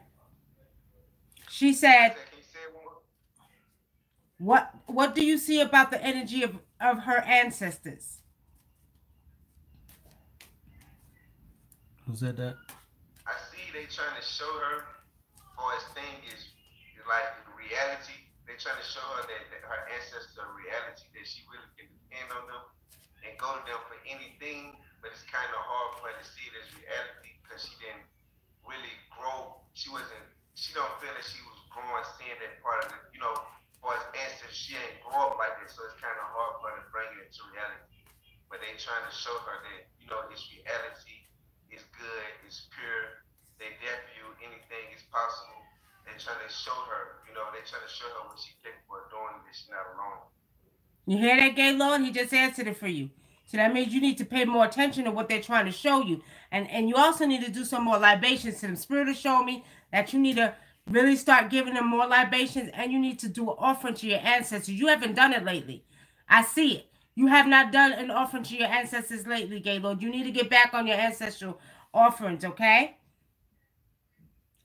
She said, what do you see about the energy of her ancestors? Who said that? I see they trying to show her, or his thing is like reality. They trying to show her that her ancestors are reality, that she really can depend on them and go to them for anything. But it's kind of hard for her to see it as reality because she didn't really grow. She don't feel that she was growing, seeing that part of it, for his ancestors. She ain't grow up like this, so it's kind of hard for her to bring it into reality. But they trying to show her that, it's reality, it's good, it's pure. They debut anything is possible. They're trying to show her, they're trying to show her what she's capable of doing, that she's not alone. You hear that, Gaylord? He just answered it for you. So that means you need to pay more attention to what they're trying to show you. And you also need to do some more libations to them. Spirit has shown me that you need to really start giving them more libations, and you need to do an offering to your ancestors. You haven't done it lately. I see it. You have not done an offering to your ancestors lately, Gaylord. You need to get back on your ancestral offerings, okay?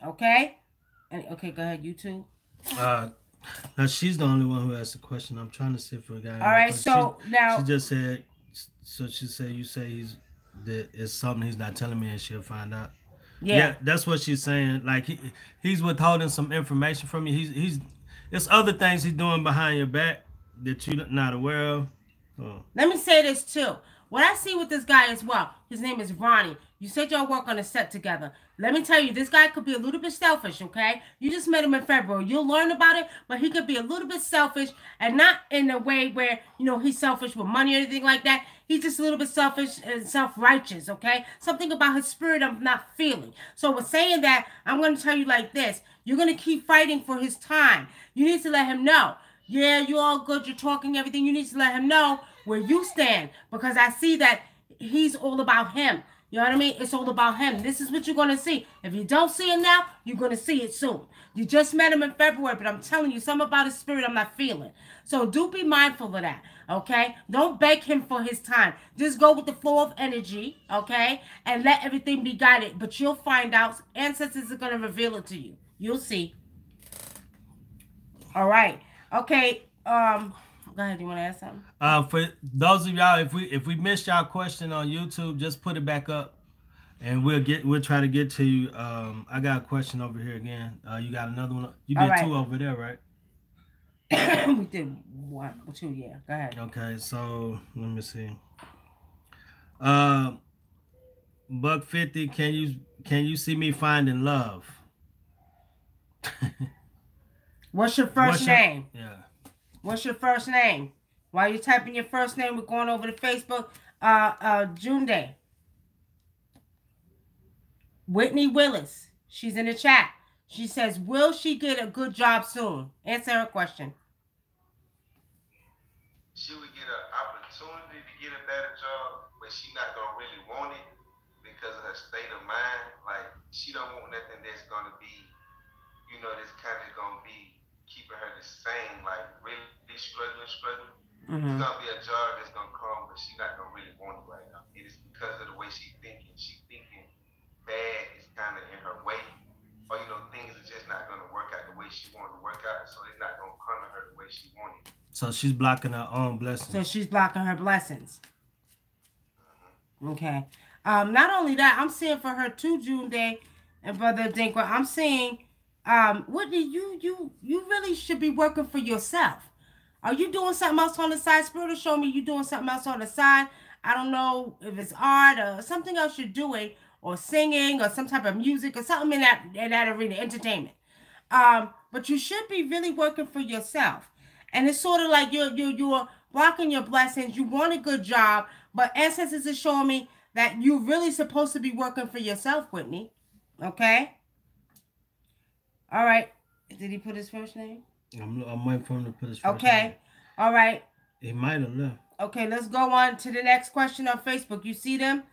Okay? Okay, go ahead. You too. Now she's the only one who asked the question. I'm trying to see if we got. All right, so now she just said. So she said, "You say it's something he's not telling me, and she'll find out." Yeah, that's what she's saying. Like he's withholding some information from you. There's other things he's doing behind your back that you're not aware of. Oh. Let me say this too. What I see with this guy as well, his name is Ronnie. You said y'all work on a set together. Let me tell you, this guy could be a little bit selfish, okay? You just met him in February. You'll learn about it, but he could be a little bit selfish, and not in a way where, he's selfish with money or anything like that. He's just a little bit selfish and self-righteous, okay? Something about his spirit I'm not feeling. So with saying that, I'm going to tell you like this. You're going to keep fighting for his time. You need to let him know. Yeah, you're all good. You're talking everything. You need to let him know where you stand, because I see that he's all about him. You know what I mean? It's all about him. This is what you're going to see. If you don't see it now, you're going to see it soon. You just met him in February, but I'm telling you, something about his spirit I'm not feeling. So do be mindful of that, okay? Don't beg him for his time. Just go with the flow of energy, okay? And let everything be guided. But you'll find out. Ancestors are going to reveal it to you. You'll see. All right. Okay. Go ahead. You want to ask something? For those of y'all, if we missed y'all question on YouTube, just put it back up, and we'll try to get to you. I got a question over here again. You got another one? You did two over there, right? We did one or two. Yeah. Go ahead. Okay. So let me see. Buck 50. Can you see me finding love? What's your first name? Yeah. What's your first name? While you're typing your first name, we're going over to Facebook. June Day. Whitney Willis. She's in the chat. She says, will she get a good job soon? Answer her question. She would get an opportunity to get a better job, but she's not going to really want it because of her state of mind. Like, she don't want nothing that's going to be, you know, that's kind of going to be keeping her the same, like really struggling. It's gonna be a job that's gonna come, but she's not gonna really want it right now. It is because of the way she's thinking. She's thinking bad is kind of in her way, or you know, things are just not gonna work out the way she wanted to work out, so it's not gonna come to her the way she wanted. So she's blocking her own blessings. So she's blocking her blessings. Okay. Not only that, I'm seeing for her too, June Day and Brother ADINKRA, I'm seeing. Whitney, you really should be working for yourself. Are you doing something else on the side? Spirit will show me you doing something else on the side. I don't know if it's art or something else you're doing, or singing, or some type of music, or something in that arena, entertainment. But you should be really working for yourself. And it's sort of like you're blocking your blessings. You want a good job, but ancestors are showing me that you're really supposed to be working for yourself, Whitney. Okay? All right. Did he put his first name? I'm waiting for him to put his first name. Okay. All right. He might have left. Okay, let's go on to the next question on Facebook. You see them?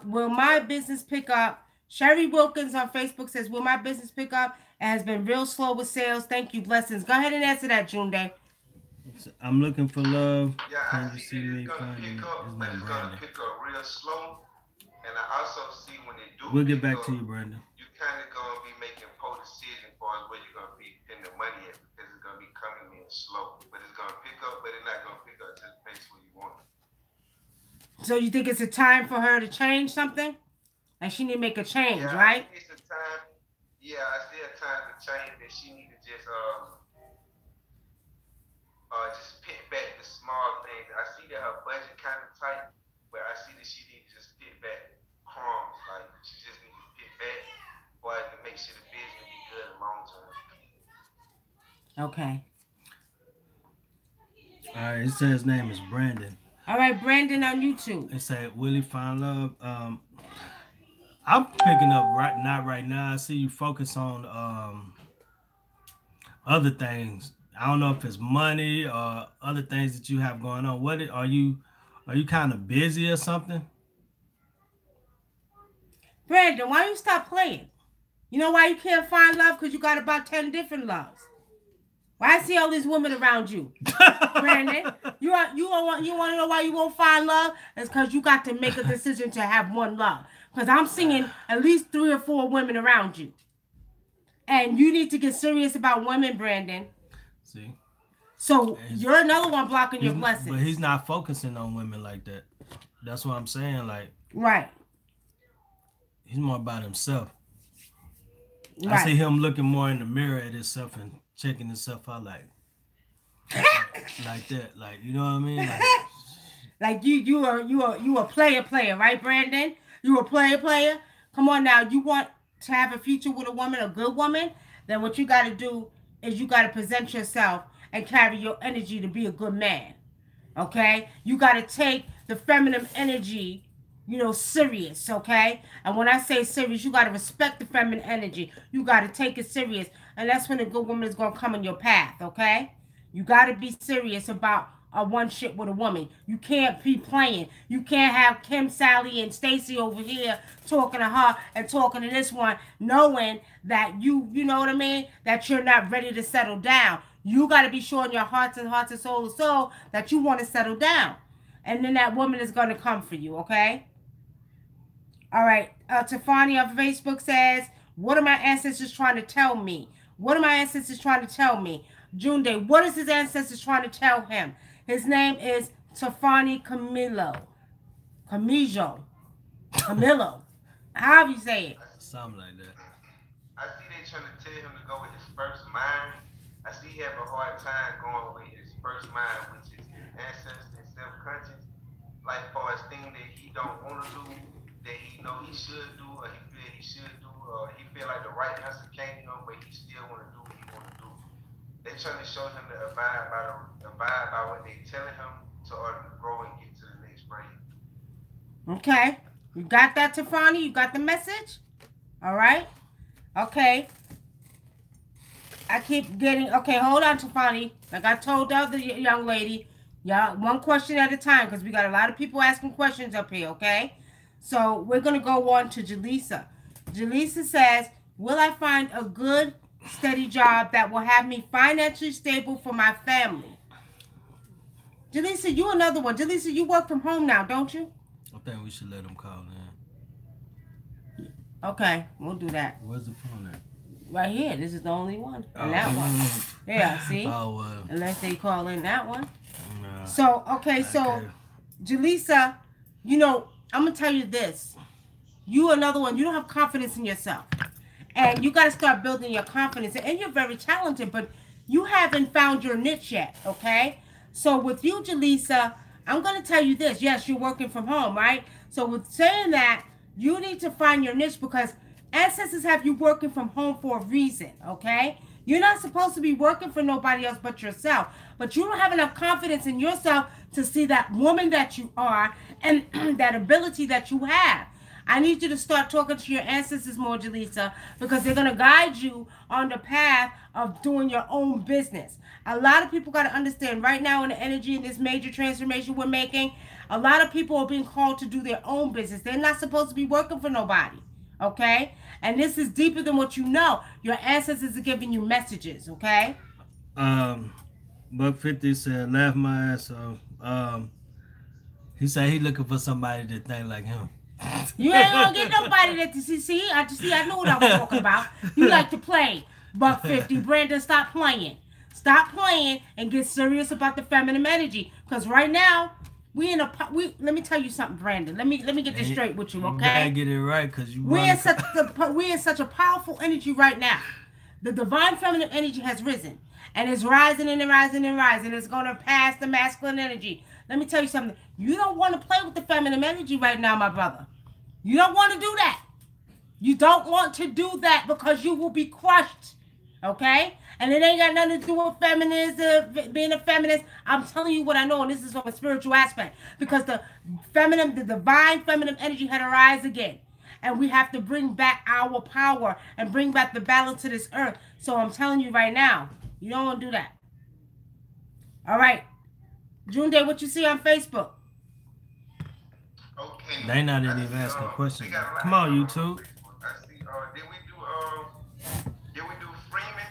Will my business pick up? Sherry Wilkins on Facebook says, will my business pick up? It has been real slow with sales. Thank you. Blessings. Go ahead and answer that, June Day. I'm looking for love. Yeah, Can I you see see me it's gonna finding? pick up, but it's gonna pick up real slow. And I also see when they do. We'll get back to you, Brandon. You kind of gonna be making poor decisions as far as where you're gonna be putting the money at, because it's gonna be coming in slow. But it's gonna pick up, but it's not gonna pick up to the pace where you want it. So you think it's a time for her to change something? Like she need to make a change, yeah, right? It's a time. Yeah, I see a time to change that she need to just pick back the small things. I see that her budget kind of tight, but I see that she needs to just pick back crumbs. Like she just needs to pick back, but to make sure the business be good long term. Okay. All right, it says his name is Brandon. All right, Brandon on YouTube. It said, will he find love? I'm picking up not right now. I see you focus on other things. I don't know if it's money or other things that you have going on. What are you kind of busy or something? Brandon, why you stop playing? You know why you can't find love? Because you got about 10 different loves. Why I see all these women around you? Brandon, you want to know why you won't find love? It's because you got to make a decision to have one love. Because I'm seeing at least 3 or 4 women around you. And you need to get serious about women, Brandon. See? So you're another one blocking your blessings. But he's not focusing on women like that. That's what I'm saying. Like, right. He's more about himself. Right. I see him looking more in the mirror at himself and checking himself out like that. Like, you know what I mean? Like you a player, right, Brandon? You a player. Come on now. You want to have a future with a woman, a good woman? Then what you got to do is you got to present yourself and carry your energy to be a good man. Okay? You got to take the feminine energy, you know, serious, okay? And when I say serious, you got to respect the feminine energy. You got to take it serious. And that's when a good woman is going to come in your path, okay? You got to be serious about a one shit with a woman. You can't be playing. You can't have Kim, Sally, and Stacy over here talking to her and talking to this one, knowing that you know what I mean? That you're not ready to settle down. You got to be sure in your heart and soul that you want to settle down. And then that woman is going to come for you, okay? All right. Tiffany on Facebook says, what are my ancestors trying to tell me? What are my ancestors trying to tell me? June Day, what is his ancestors trying to tell him? His name is Tiffany Camillo. Camillo. How do you say it? Something like that. I see they trying to tell him to go with his first mind. I see he have a hard time going with his first mind, which is his ancestors and self-conscious. Like for his thing that he don't want to do, that he know he should do, or he feel he should do, or he feel like the right answer came to him, but he still want to do what he want to do. They trying to show him to abide by what they telling him to order to grow and get to the next grade. Okay. You got that, Tiffany? You got the message? All right. Okay. I keep getting... Okay, hold on, Tiffany. Like I told the other young lady, yeah, one question at a time, because we got a lot of people asking questions up here, okay? So we're going to go on to Jaleesa. Jaleesa says, will I find a good, steady job that will have me financially stable for my family? Jaleesa, you another one. Jaleesa, you work from home now, don't you? I think we should let them call in. Okay, we'll do that. Where's the phone at? Right here. This is the only one. And that one. Yeah, see? Oh, unless they call in that one. No. So, okay, so, Jaleesa, you know, I'm going to tell you this. You another one. You don't have confidence in yourself. And you got to start building your confidence. And you're very talented, but you haven't found your niche yet, okay? So, with you, Jaleesa, I'm going to tell you this. Yes, you're working from home, right? So, with saying that, you need to find your niche because ancestors have you working from home for a reason, okay? You're not supposed to be working for nobody else but yourself. But you don't have enough confidence in yourself to see that woman that you are and that ability that you have. I need you to start talking to your ancestors more, Jaleesa, because they're going to guide you on the path of doing your own business. A lot of people got to understand right now in the energy in this major transformation we're making, a lot of people are being called to do their own business. They're not supposed to be working for nobody, okay? And this is deeper than what you know. Your ancestors are giving you messages, okay? Buck 50 said, laugh my ass off. He said he looking for somebody that think like him. You ain't gonna get nobody that see. I know what I was talking about. You like to play, Buck 50. Brandon, stop playing. Stop playing and get serious about the feminine energy. Because right now, let me tell you something, Brandon. Let me get this straight with you, okay? You gotta get it right, because we're in such a powerful energy right now. The divine feminine energy has risen. And it's rising and rising and rising. It's going to pass the masculine energy. Let me tell you something. You don't want to play with the feminine energy right now, my brother. You don't want to do that. You don't want to do that because you will be crushed. Okay? And it ain't got nothing to do with feminism, being a feminist. I'm telling you what I know, and this is from a spiritual aspect. Because the divine feminine energy had to rise again. And we have to bring back our power and bring back the balance to this earth. So I'm telling you right now, you don't want to do that. All right. June Day, what you see on Facebook? Okay. They not even asking questions. Come on, YouTube. I see. Did we do Freeman?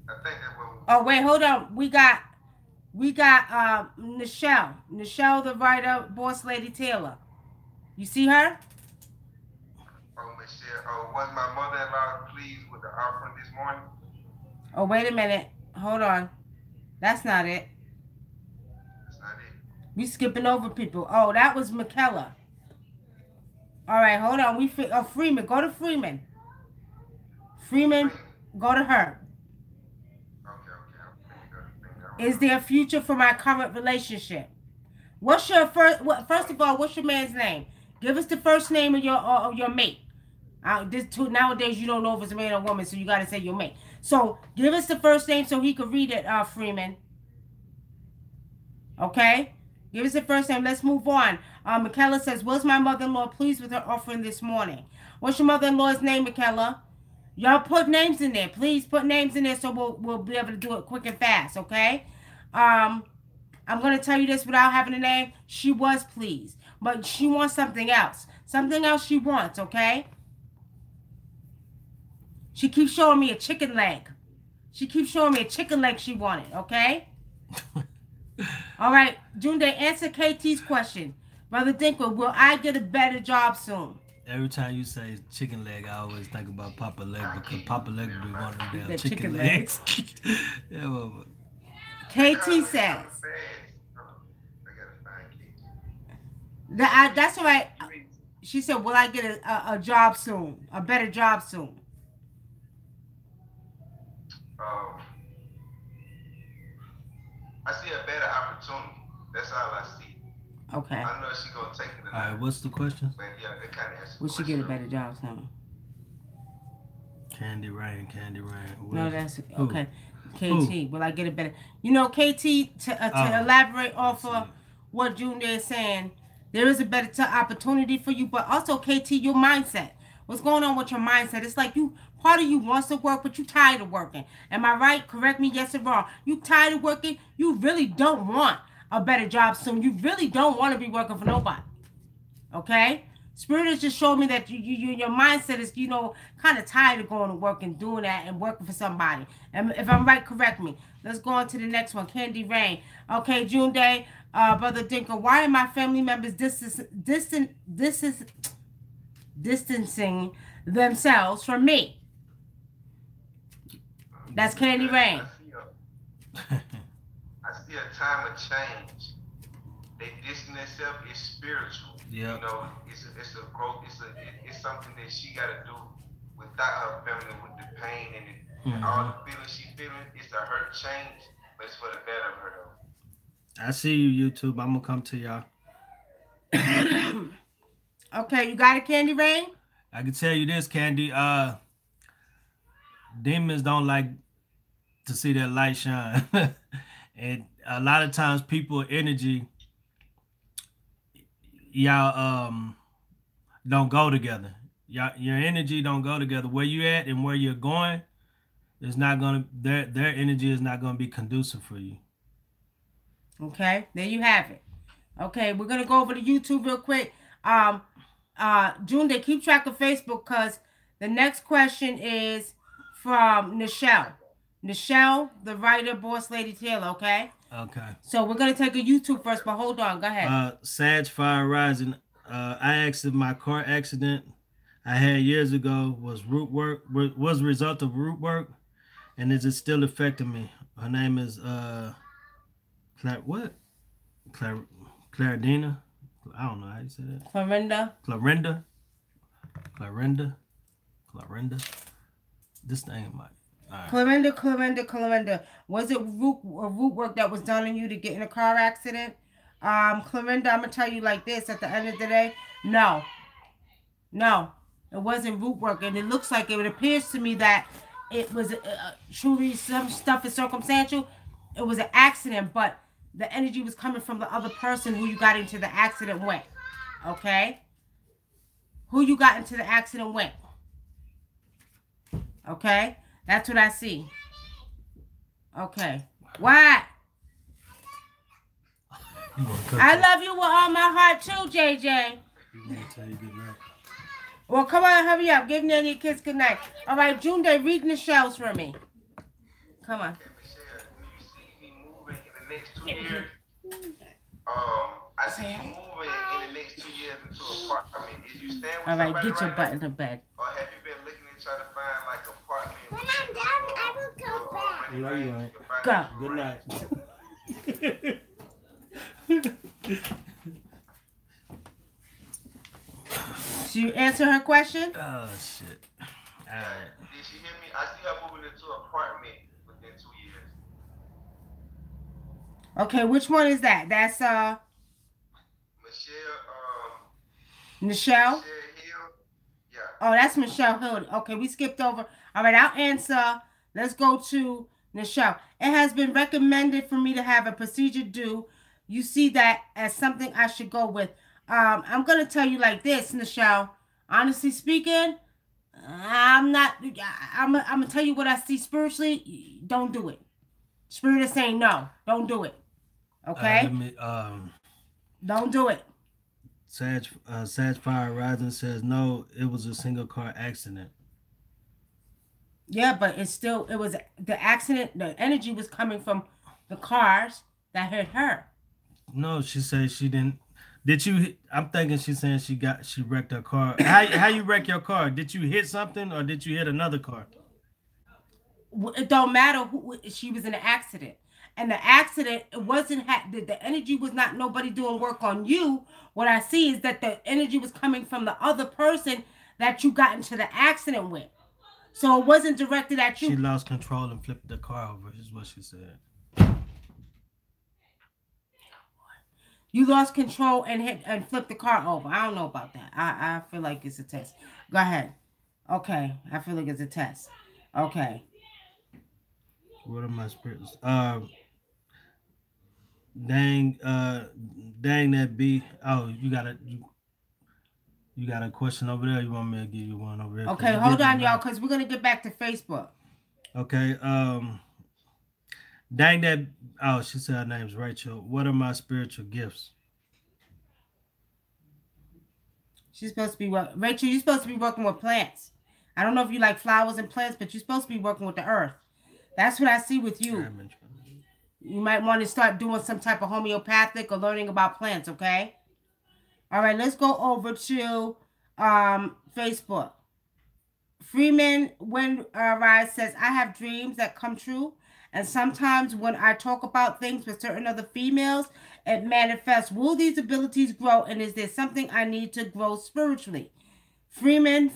I think that was. Oh wait, hold on. We got Nichelle, the writer, Boss Lady Taylor. You see her? Oh, Michelle. Oh, was my mother-in-law pleased with the offering this morning? Oh, wait a minute. Hold on. That's not it. That's not it. We skipping over people. Oh, that was McKellar. All right, hold on. Freeman. Go to Freeman. Freeman, go to her. Okay. Is there a future for my current relationship? What's your first of all, what's your man's name? Give us the first name of your mate. Nowadays, you don't know if it's a man or woman, so you got to say your mate. So, give us the first name so he could read it, Freeman. Okay? Give us the first name. Let's move on. Michaela says, was my mother-in-law pleased with her offering this morning? What's your mother-in-law's name, Michaela? Y'all put names in there. Please put names in there so we'll be able to do it quick and fast, okay? I'm going to tell you this without having a name. She was pleased, but she wants something else. Something else she wants, okay? She keeps showing me a chicken leg. She keeps showing me a chicken leg she wanted, okay? All right, Junde, answer KT's question. Brother Dinker, will I get a better job soon? Every time you say chicken leg, I always think about Papa Leg because Papa Leg would be one of them damn chicken legs. Yeah, well, KT says. That's all right. She said, will I get a job soon? A better job soon? I see a better opportunity. That's all I see. Okay. I know she's going to take it. All right, what's the question? But yeah, it kind of answers. Will she get a better job soon? Candy Rain. No, that's okay. KT, will I get a better? You know, KT, to elaborate off of what Junior is saying, there is a better opportunity for you, but also KT, your mindset. What's going on with your mindset? It's like part of you wants to work, but you tired of working. Am I right? Correct me, yes or wrong. You tired of working. You really don't want a better job soon. You really don't want to be working for nobody. Okay? Spirit has just showed me that your mindset is, kind of tired of going to work and doing that and working for somebody. And if I'm right, correct me. Let's go on to the next one. Candy Rain. Okay, June Day, Brother Dinker, why are my family members distancing themselves from me? That's Candy Rain. I see a time of change. They distance themselves is spiritual. Yeah. It's a growth. It's something that she got to do without her family, with the pain and all the feelings she feeling. It's a hurt change, but it's for the better of her though. I see you, YouTube. I'm gonna come to y'all. Okay, you got it, Candy Rain? I can tell you this, Candy. Demons don't like to see that light shine. And a lot of times people energy, y'all don't go together. Your energy don't go together. Where you at and where you're going is not gonna their energy is not gonna be conducive for you. Okay, there you have it. Okay, we're gonna go over to YouTube real quick. June, they keep track of Facebook because the next question is from Nichelle. Nichelle, the writer, Boss Lady Taylor, okay? Okay. So we're going to take a YouTube first, but hold on. Go ahead. Sag Fire Rising. I asked if my car accident I had years ago was a result of root work, and is it still affecting me? Her name is Claridina? I don't know how you say that. Clarinda. This thing might. Right. Clarinda. Was it root work that was done on you to get in a car accident? Clarinda, I'm going to tell you like this at the end of the day. No, it wasn't root work. And it looks like it appears to me that it was truly some stuff is circumstantial. It was an accident, but the energy was coming from the other person who you got into the accident with. Okay? Who you got into the accident with. Okay? That's what I see. Okay. What? I love you with all my heart too, JJ. Well, come on, hurry up. Give Nanny a kiss good night. All right, June Day, read the shells for me. Come on. I see you moving in the next 2 years into an apartment. Is you stand with all right, somebody get your right butt now? in the bed. Or have you been looking to try to find like an apartment? When I'm done, I will go back. No, you ain't. Go. Good night. Did you answer her question? Oh, shit. All right. Did she hear me? I see her moving into an apartment within 2 years. Okay, which one is that? That's Michelle? Hill. Yeah. Oh, that's Michelle Hill. Okay, we skipped over. All right, I'll answer. Let's go to Michelle. It has been recommended for me to have a procedure due. you see that as something I should go with. I'm gonna tell you like this, Nichelle. Honestly speaking, I'm not. I'm gonna tell you what I see spiritually. Don't do it. Spirit is saying no. Don't do it. Okay. Let me Don't do it. Sag Fire Rising says no, it was a single car accident. Yeah, but it was the accident. The energy was coming from the cars that hit her. No, she said she didn't. Did you? I'm thinking she's saying she wrecked her car. How you wreck your car? Did you hit something or did you hit another car? It don't matter who she was in an accident. And the accident, it wasn't the energy was not nobody doing work on you. What I see is that the energy was coming from the other person that you got into the accident with. So it wasn't directed at you. She lost control and flipped the car over, is what she said. You lost control and flipped the car over. I don't know about that. I feel like it's a test. Go ahead. Okay. I feel like it's a test. Okay. What are my spirits? Dang that B. Oh, you got a question over there? You want me to give you one over there? Okay, hold on, y'all, because we're gonna get back to Facebook. Okay. Dang that. Oh, she said her name's Rachel. What are my spiritual gifts? She's supposed to be Rachel. You're supposed to be working with plants. I don't know if you like flowers and plants, but you're supposed to be working with the earth. That's what I see with you. You might want to start doing some type of homeopathic or learning about plants, okay? All right, let's go over to Facebook. Freeman Rise says, I have dreams that come true. And sometimes when I talk about things with certain other females, it manifests. Will these abilities grow? And is there something I need to grow spiritually? Freeman.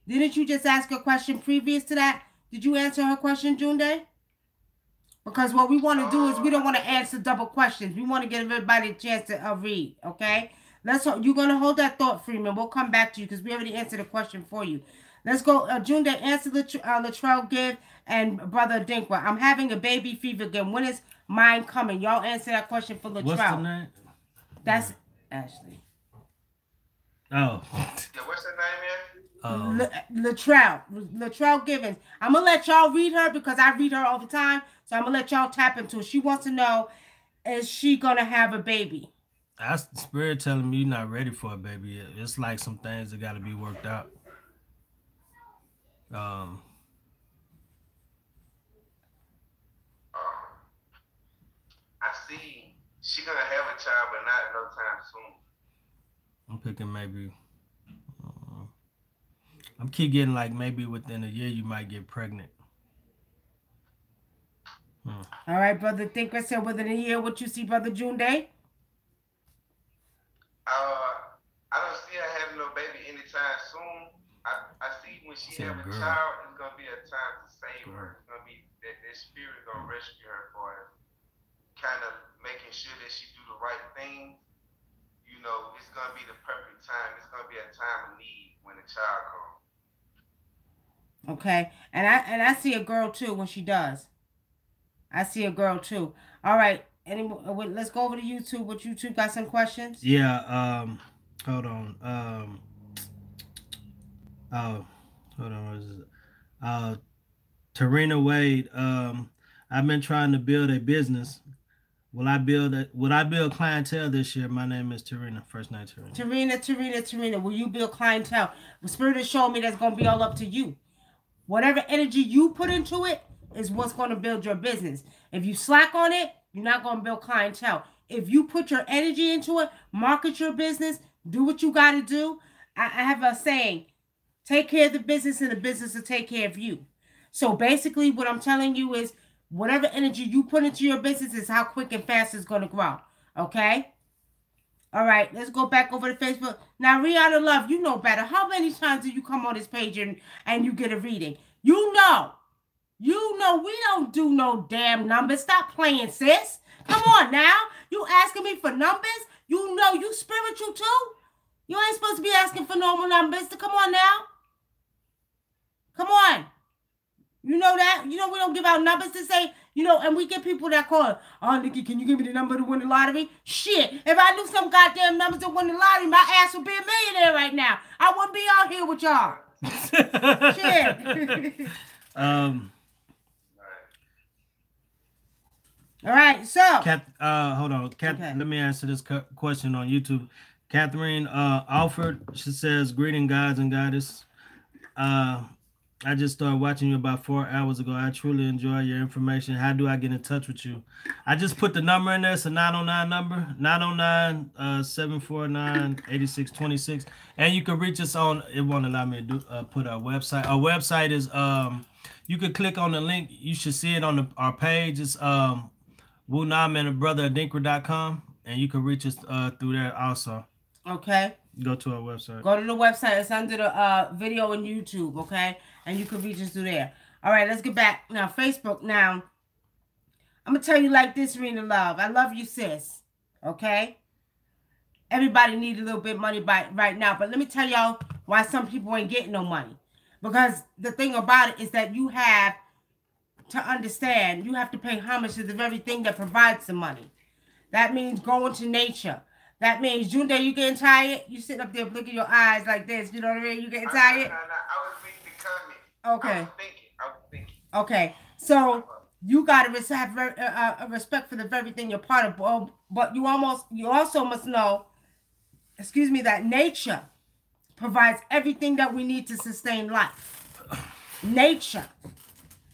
Didn't you just ask a question previous to that? Did you answer her question, Junde? Because what we want to do is we don't want to answer double questions. We want to give everybody a chance to read, okay? You're going to hold that thought, Freeman. We'll come back to you because we already answered the question for you. Let's go. Junde, answer Latrell Give and Brother ADINKRA. I'm having a baby fever again. When is mine coming? Y'all answer that question for Latrell. What's the name? That's Ashley. Oh. Yeah, what's her name, man? Latrell Givens. I'm going to let y'all read her because I read her all the time. So I'm going to let y'all tap into it. She wants to know, is she going to have a baby? That's the spirit telling me you're not ready for a baby yet. It's like some things that got to be worked out. I see she going to have a child, but not no time soon. I'm picking maybe... I'm keep getting like maybe within a year you might get pregnant. All right, Brother ADINKRA said within a year. What you see, Brother Junde? I don't see her having no baby anytime soon. I see when she have a child, it's gonna be a time to save her. It's gonna be that spirit gonna rescue her for her. Kind of making sure that she do the right thing. You know, it's gonna be the perfect time. It's gonna be a time of need when the child comes. Okay, and I see a girl too when she does. I see a girl too. All right, let's go over to YouTube. What YouTube got some questions? Yeah. Hold on. Hold on. What is it? Tarina Wade. I've been trying to build a business. Will I build clientele this year? My name is Tarina. First name Tarina. Tarina. Will you build clientele? The Spirit has shown me that's going to be all up to you. Whatever energy you put into it is what's going to build your business. If you slack on it, you're not going to build clientele. If you put your energy into it, market your business, do what you got to do. I have a saying, take care of the business and the business will take care of you. So basically what I'm telling you is whatever energy you put into your business is how quick and fast it's going to grow. Okay? All right, let's go back over to Facebook. Now, Rihanna Love, you know better. How many times do you come on this page and you get a reading? You know we don't do no damn numbers. Stop playing, sis. Come on now. You asking me for numbers? You know you spiritual too? You ain't supposed to be asking for normal numbers. So come on now. Come on. You know that? You know we don't give out numbers to say You know, and we get people that call, oh, Nikki, can you give me the number to win the lottery? Shit, if I knew some goddamn numbers to win the lottery, my ass would be a millionaire right now. I wouldn't be out here with y'all. Shit. All right, so. Hold on. Okay. Let me answer this question on YouTube. Catherine Alford, she says, greeting guys and goddess. I just started watching you about 4 hours ago. I truly enjoy your information. How do I get in touch with you? I just put the number in there. It's a 909 number, 909-749-8626. And you can reach us on, it won't allow me to put our website. Our website is, you can click on the link. You should see it on our page. It's WUNAM and a brother ADINKRA.com. And you can reach us through there also. Okay. Go to our website. Go to the website. It's under the video on YouTube, okay? And you can reach us through there. All right, let's get back. Now, Facebook. Now, I'm going to tell you like this, Rena Love. I love you, sis. Okay? Everybody needs a little bit of money right now. But let me tell y'all why some people ain't getting no money. Because the thing about it is that you have to understand, you have to pay homage to the very thing that provides the money. That means going to nature. That means, June Day, you getting tired? You sitting up there blinking your eyes like this. You know what I mean? You getting tired? No, I was reading the comments. Okay. I was thinking. Okay. So you got to have a respect for the very thing you're part of. But you also must know, excuse me, that nature provides everything that we need to sustain life. Nature.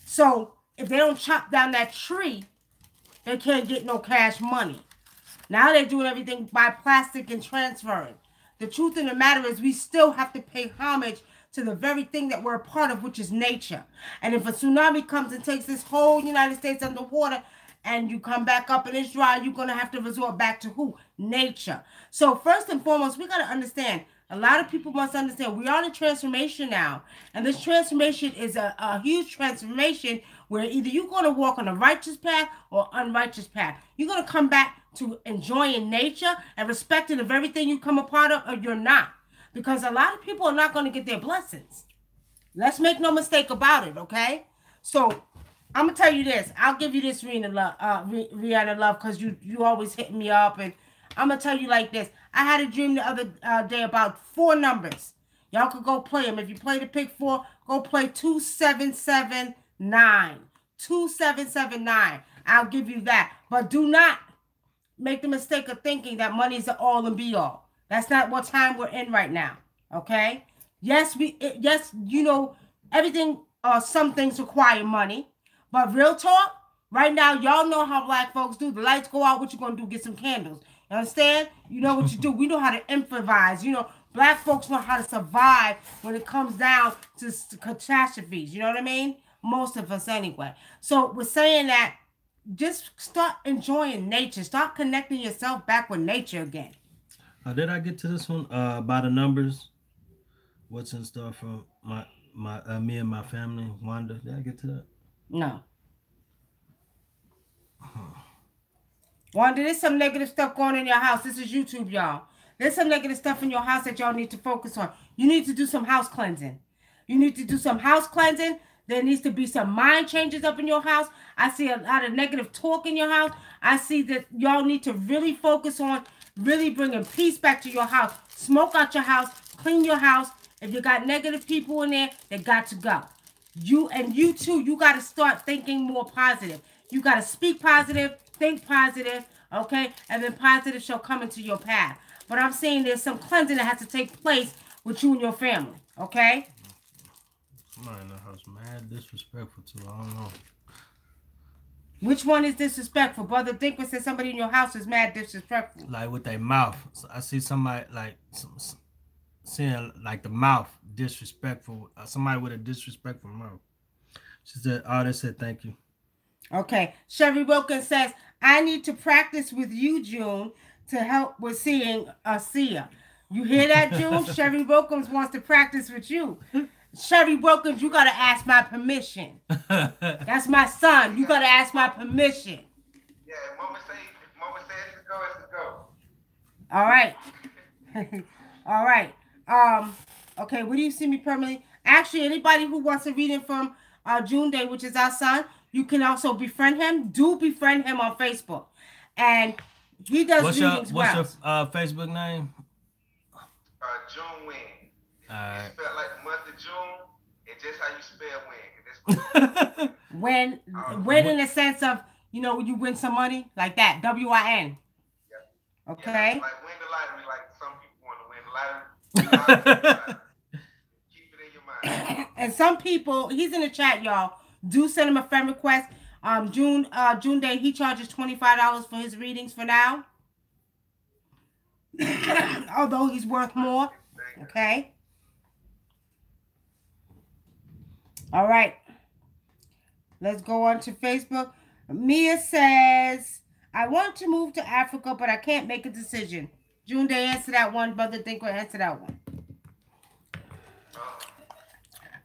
So if they don't chop down that tree, they can't get no cash money. Now they're doing everything by plastic and transferring. The truth of the matter is we still have to pay homage to the very thing that we're a part of, which is nature. And if a tsunami comes and takes this whole United States underwater and you come back up and it's dry, you're going to have to resort back to who? Nature. So first and foremost, we got to understand, a lot of people must understand we are in a transformation now. And this transformation is a huge transformation where either you're going to walk on a righteous path or unrighteous path. You're going to come back to enjoying nature and respecting of everything you come a part of, or you're not. Because a lot of people are not going to get their blessings. Let's make no mistake about it, okay? So I'm going to tell you this. I'll give you this, Rihanna Love, because you always hitting me up. And I'm going to tell you like this. I had a dream the other day about 4 numbers. Y'all could go play them. If you play the pick 4, go play 2779. 2779. I'll give you that. But do not make the mistake of thinking that money is the all and be all. That's not what time we're in right now. Okay? Yes, you know, everything, some things require money. But real talk, right now, y'all know how black folks do. The lights go out, what you gonna do? Get some candles. You understand? You know what you do. We know how to improvise. You know, black folks know how to survive when it comes down to catastrophes. You know what I mean? Most of us anyway. So we're saying that just start enjoying nature. Start connecting yourself back with nature again. Did I get to this one? By the numbers. What's in store for me and my family? Wanda, did I get to that? No. Wanda, there's some negative stuff going on in your house. This is YouTube, y'all. There's some negative stuff in your house that y'all need to focus on. You need to do some house cleansing. You need to do some house cleansing. There needs to be some mind changes up in your house. I see a lot of negative talk in your house. I see that y'all need to really focus on really bringing peace back to your house. Smoke out your house. Clean your house. If you got negative people in there, they got to go. You too, you got to start thinking more positive. You got to speak positive, think positive, okay? And then positive shall come into your path. But I'm saying there's some cleansing that has to take place with you and your family, okay? Somebody in the house mad disrespectful too. I don't know. Which one is disrespectful? Brother Dinkman said somebody in your house is mad disrespectful. Like with their mouth. So I see somebody like saying like the mouth disrespectful. Somebody with a disrespectful mouth. She said, oh, they said thank you. Okay. Sherry Wilkins says, I need to practice with you, June, to help with seeing a seer. You hear that, June? Sherry Wilkins wants to practice with you. Sherry Wilkins, you got to ask my permission. That's my son. You got to ask my permission. Yeah, Mama say it's a go, it's a go. All right. All right. Okay, where do you see me permanently? Actually, anybody who wants a reading from June Day, which is our son. You can also befriend him. Do befriend him on Facebook. And he does readings What's your well. Facebook name? June Win. Alright. It's spelled like the month of June. It's just how you spell win. Win in the sense of, you know, when you win some money, like that. WIN. Yeah. Okay. Yeah, like win the lottery, like some people want to win the lottery. Keep it in your mind. And some people, he's in the chat, y'all. Do send him a friend request. June Day, he charges $25 for his readings for now. Although he's worth more. Okay. All right. Let's go on to Facebook. Mia says, I want to move to Africa, but I can't make a decision. June Day, answer that one. Brother Dinkra, answer that one.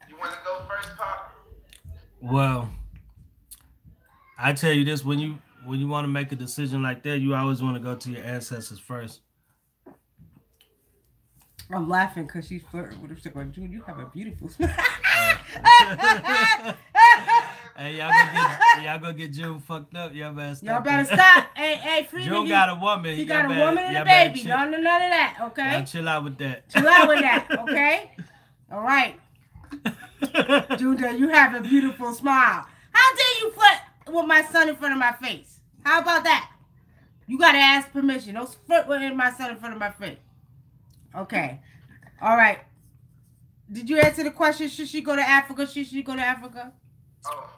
You want to go first, Pop? Well, I tell you this, when you want to make a decision like that, you always want to go to your ancestors first. I'm laughing because she's flirting with her. Going, June, you have a beautiful smile. Hey, y'all go get June fucked up. Y'all better stop. Y'all better stop. Hey, Freeman. June got a woman. He got a woman and a baby. None of that, okay? Y'all chill out with that. Chill out with that, okay? All right. June, you have a beautiful smile. How dare you flirt with my son in front of my face? How about that? You got to ask permission. Don't flirt with my son in front of my face. Okay. All right. Did you answer the question? Should she go to Africa? Should she go to Africa? Oh,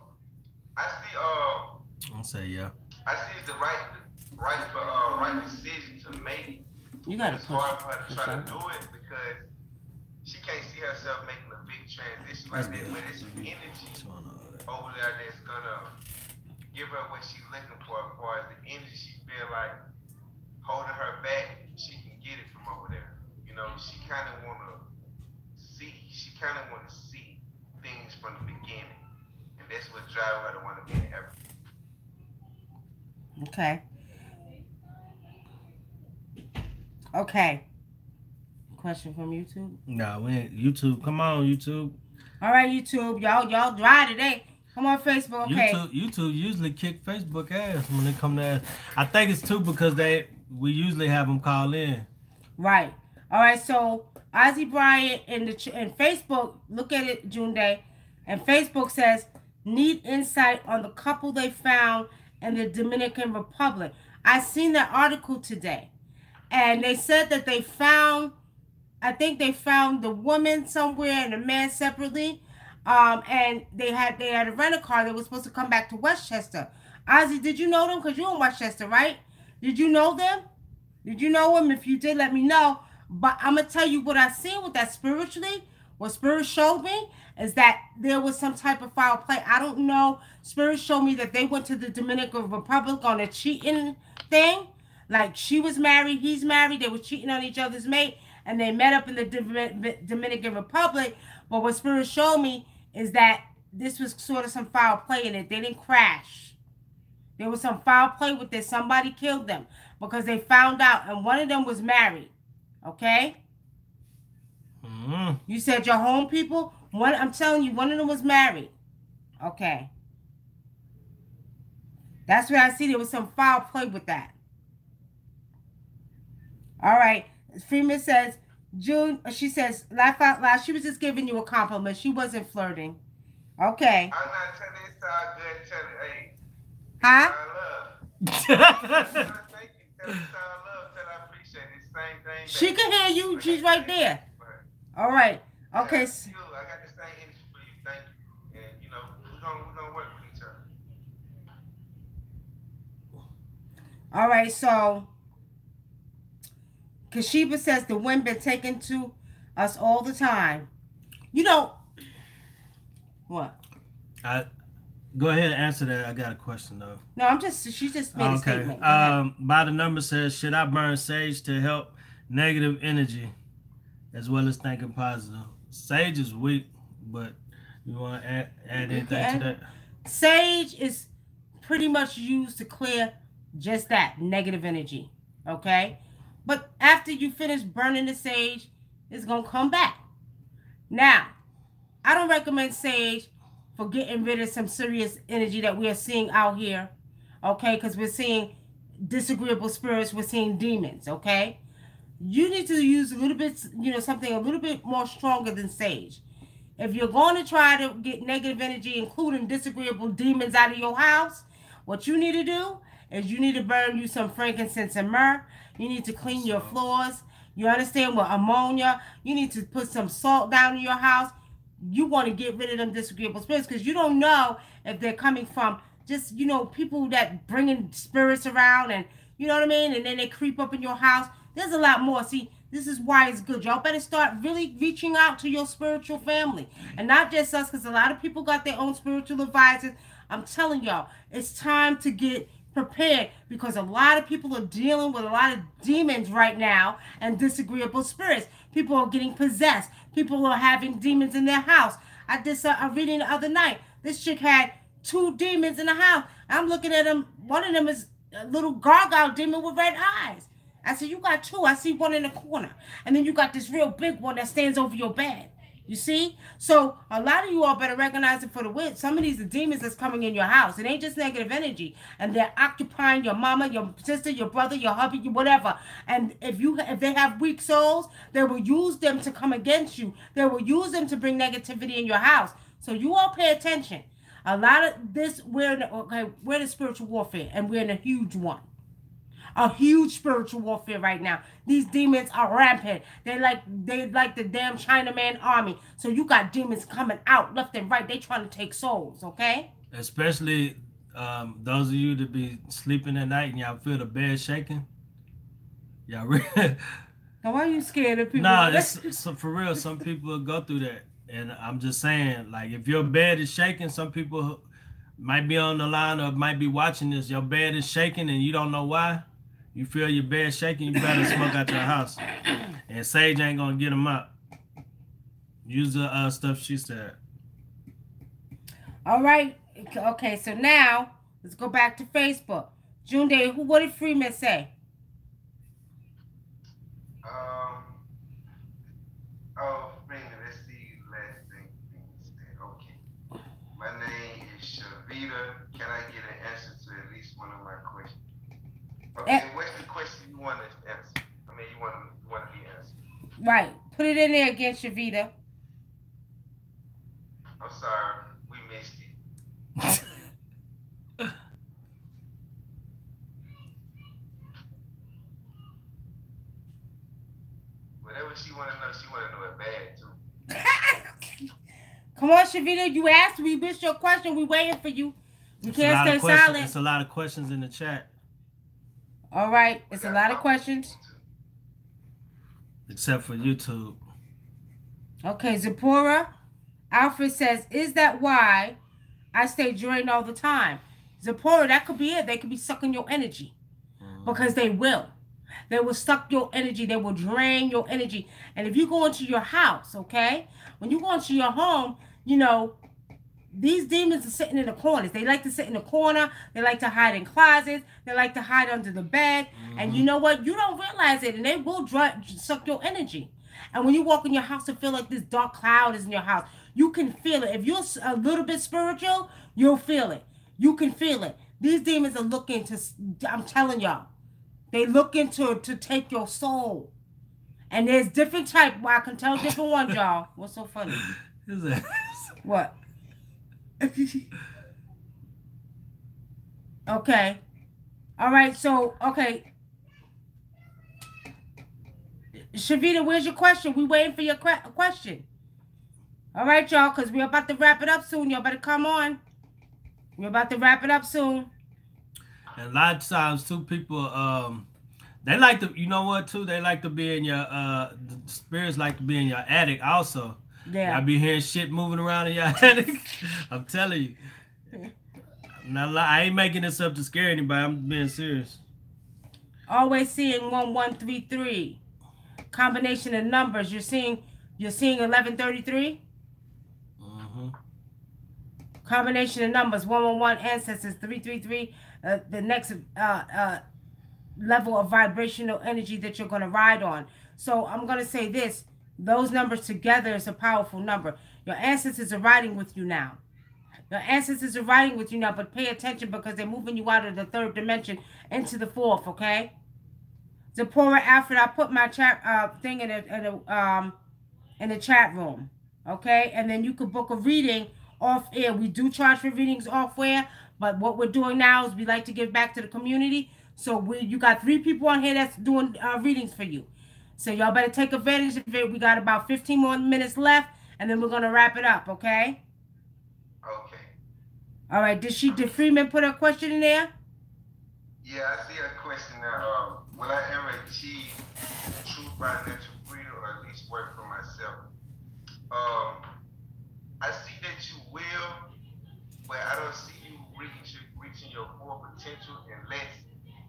I see. I'll say yeah. I see the right decision to make. You gotta it's hard for her to try to do it because she can't see herself making a big transition like that. But there's some energy over there that's gonna give her what she's looking for as far as the energy she feel like holding her back. She can get it from over there. You know, she kind of want to see things from the beginning. And that's what drives her to want to be in heaven. Okay. Okay. Question from YouTube? No, we ain't. YouTube. Come on, YouTube. All right, YouTube. Y'all dry today. Come on, Facebook. Okay. YouTube usually kick Facebook ass when they come to. I think it's too because we usually have them call in. Right. All right. So Ozzy Bryant in Facebook, look at it, June Day, and Facebook says need insight on the couple they found in the Dominican Republic. I seen that article today, and they said that they found. I think they found the woman somewhere and the man separately. And they had a rental car. They were supposed to come back to Westchester. Ozzy, did you know them? Because you're in Westchester, right? Did you know them? Did you know them? If you did, let me know. But I'm going to tell you what I seen with that spiritually. What Spirit showed me is that there was some type of foul play. I don't know. Spirit showed me that they went to the Dominican Republic on a cheating thing. Like she was married, he's married. They were cheating on each other's mate. And they met up in the Dominican Republic. But what Spirit showed me is that this was sort of some foul play in it. They didn't crash. There was some foul play with this. Somebody killed them because they found out. And one of them was married. Okay? Mm-hmm. You said your home people? I'm telling you, one of them was married. Okay. That's what I see. There was some foul play with that. All right. Freeman says, June, she says, laugh out loud. She was just giving you a compliment. She wasn't flirting. Okay. I'm not telling you it's all good. Tell it, hey. Huh? Tell her I appreciate it. Same thing. She can hear you. She's right there. All right. Okay. I got the same energy for you. Thank you. And, you know, we're gonna work with each other. All right. So, Kashiba says the wind been taken to us all the time. You know what? Go ahead and answer that. I got a question though. No, she's just made a statement. By the number says, should I burn sage to help negative energy as well as thinking positive? Sage is weak, but you want to add anything to that? Sage is pretty much used to clear just that negative energy. Okay. But after you finish burning the sage, it's going to come back. Now, I don't recommend sage for getting rid of some serious energy that we are seeing out here. Okay, because we're seeing disagreeable spirits, we're seeing demons. Okay, you need to use a little bit, something a little bit more stronger than sage. If you're going to try to get negative energy, including disagreeable demons, out of your house, what you need to do is you need to burn you some frankincense and myrrh. You need to clean your floors. You understand? With ammonia. You need to put some salt down in your house. You want to get rid of them disagreeable spirits because you don't know if they're coming from just, people that bringing spirits around and, you know what I mean? And then they creep up in your house. There's a lot more. See, this is why it's good. Y'all better start really reaching out to your spiritual family. And not just us, because a lot of people got their own spiritual advisors. I'm telling y'all, it's time to get prepared because a lot of people are dealing with a lot of demons right now and disagreeable spirits. People are getting possessed. People are having demons in their house. I did a reading the other night. This chick had 2 demons in the house. I'm looking at them. One of them is a little gargoyle demon with red eyes. I said, you got 2. I see one in the corner. And then you got this real big one that stands over your bed. You see? So a lot of you all better recognize it for the witch. Some of these are demons that's coming in your house. It ain't just negative energy. And they're occupying your mama, your sister, your brother, your hubby, whatever. And if they have weak souls, they will use them to come against you. They will use them to bring negativity in your house. So you all pay attention. A lot of this, we're in spiritual warfare, and we're in a huge one. A huge spiritual warfare right now. These demons are rampant. They like the damn Chinaman army. So you got demons coming out left and right. They trying to take souls, okay? Especially those of you that be sleeping at night and y'all feel the bed shaking. Y'all really... Now, why are you scared of people? No, so for real, some people will go through that. And I'm just saying, like, if your bed is shaking, some people might be on the line or might be watching this. Your bed is shaking and you don't know why. You feel your bed shaking, you better smoke out your house. And Sage ain't gonna get them out. Use the stuff she said. All right. Okay, so now let's go back to Facebook. June Day, what did Freeman say? Freeman, let's see last thing Freeman said. Okay. My name is Shavita. Can I get an answer to at least one of my questions? Okay, what's the question you want to answer? I mean, you want to be answered. Right. Put it in there again, Shavita. I'm sorry. We missed it. Whatever she want to know it bad, too. Come on, Shavita. You asked. We missed your question. We waiting for you. You can't stay silent. It's a lot of questions in the chat. All right. It's a lot of questions. Except for YouTube. Okay, Zipporah. Alfred says, is that why I stay drained all the time? Zipporah, that could be it. They could be sucking your energy. Because they will. They will suck your energy. They will drain your energy. And if you go into your house, okay, when you go into your home, these demons are sitting in the corners. They like to sit in the corner. They like to hide in closets. They like to hide under the bed. And you know what? You don't realize it. And they will suck your energy. And when you walk in your house and feel like this dark cloud is in your house, you can feel it. If you're a little bit spiritual, you'll feel it. You can feel it. These demons are looking to, I'm telling y'all, they looking to take your soul. And there's different type. Well, I can tell different ones, y'all. What's so funny? What? Okay. All right. So, okay. Shavita, where's your question? We waiting for your question. All right, y'all, because we're about to wrap it up soon. Y'all better come on. We're about to wrap it up soon. And a lot of times, too, people, they like to, you know what, too? They like to be in your, the spirits like to be in your attic also. Yeah. I be hearing shit moving around in your attic. I'm telling you. I ain't making this up to scare anybody. I'm being serious. Always seeing 1133. Combination of numbers. You're seeing 1133? Combination of numbers. 111 ancestors. 333. The next level of vibrational energy that you're going to ride on. So I'm going to say this. Those numbers together is a powerful number. Your ancestors are riding with you now. Your ancestors are riding with you now, but pay attention because they're moving you out of the third dimension into the fourth, okay? Zipporah Alfred, I put my chat thing in the chat room, okay? And then you could book a reading off air. We do charge for readings off air, but what we're doing now is we like to give back to the community. So you got 3 people on here that's doing readings for you. So y'all better take advantage of it. We got about 15 more minutes left, and then we're gonna wrap it up, okay? Okay. All right. Did Freeman put a question in there? Yeah, I see a question now. Will I ever achieve true financial freedom, or at least work for myself? I see that you will, but I don't see you reaching your full potential unless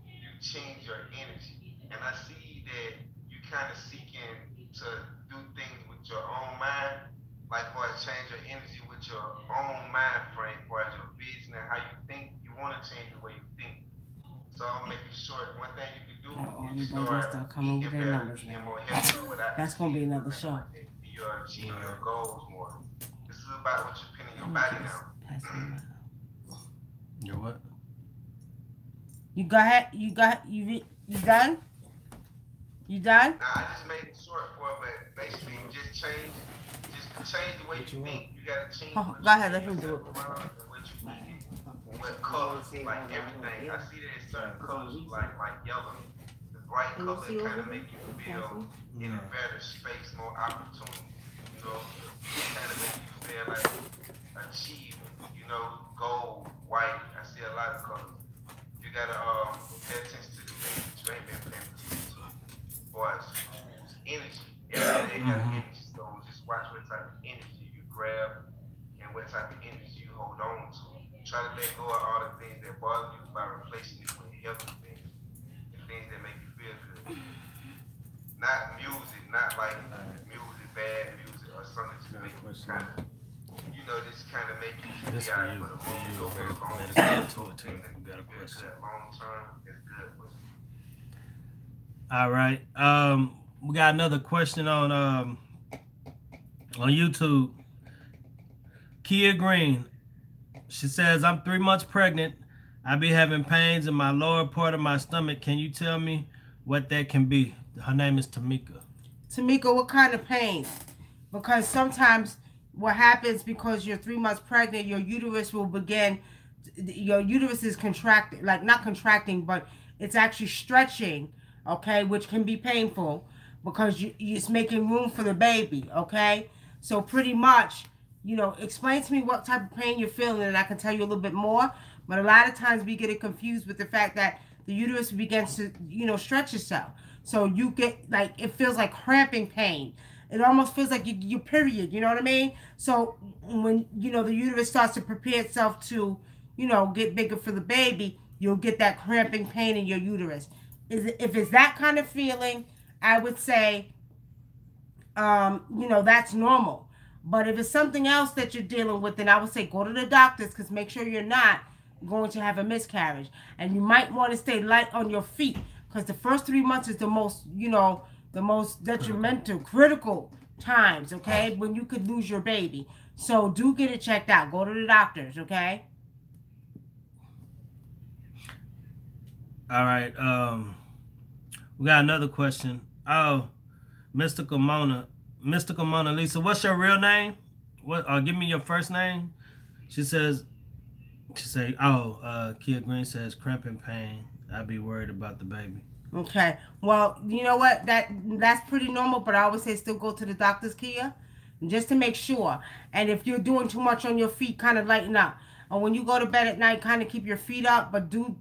you change your energy. And I see that you kind of seeking to do things with your own mind, like for change your energy with your own mind frame, for your vision and how you think. You want to change the way you think. So I'll make it short. One thing you can do is start coming with their numbers now. That's gonna be another show. You're achieving your goals more. This is about what you're putting in your body now. Your what? You go ahead. You done? You done? Nah, I just made it short for it, but basically just change the way you think. You gotta change. Oh, go ahead, let him do it. What colors, like everything. I see that it's certain colors like yellow. The bright color kind of make you feel in a better space, more opportunity. You know, kind of make you feel like achievement. You know, gold, white. I see a lot of colors. You gotta pay attention to the things that you ain't been paying attention to. Or energy. Every day got energy. So just watch what type of energy you grab and what type of energy you hold on to. Try to let go of all the things that bother you by replacing it with healthy things and things that make you feel good. Not music, not like music, bad music, or something to make you kind of, you know, just kind of make you feel out for the moment. Go for the long term. Long term is good for you. All right. We got another question on YouTube. Kia Green. She says, I'm 3 months pregnant. I be having pains in my lower part of my stomach. Can you tell me what that can be? Her name is Tamika. Tamika, what kind of pain? Because sometimes what happens because you're 3 months pregnant, your uterus will begin, your uterus is contracting, like not contracting, but it's actually stretching, okay, which can be painful because it's making room for the baby, okay? So pretty much, you know, explain to me what type of pain you're feeling and I can tell you a little bit more. But a lot of times we get it confused with the fact that the uterus begins to, you know, stretch itself. So you get like, it feels like cramping pain. It almost feels like your period, you know what I mean? So when, you know, the uterus starts to prepare itself to, you know, get bigger for the baby, you'll get that cramping pain in your uterus. If it's that kind of feeling, I would say, you know, that's normal. But if it's something else that you're dealing with, then I would say go to the doctors because make sure you're not going to have a miscarriage. And you might want to stay light on your feet because the first 3 months is the most, you know, the most detrimental, critical times, okay, when you could lose your baby. So do get it checked out. Go to the doctors, okay? All right. We got another question. Oh, Mystical Mona Lisa, what's your real name? What? Give me your first name. She say, Kia Green says cramping pain. I'd be worried about the baby. Okay. Well, you know what? That's pretty normal, but I always say still go to the doctor's, Kia, just to make sure. And if you're doing too much on your feet, kind of lighten up. And when you go to bed at night, kind of keep your feet up, but do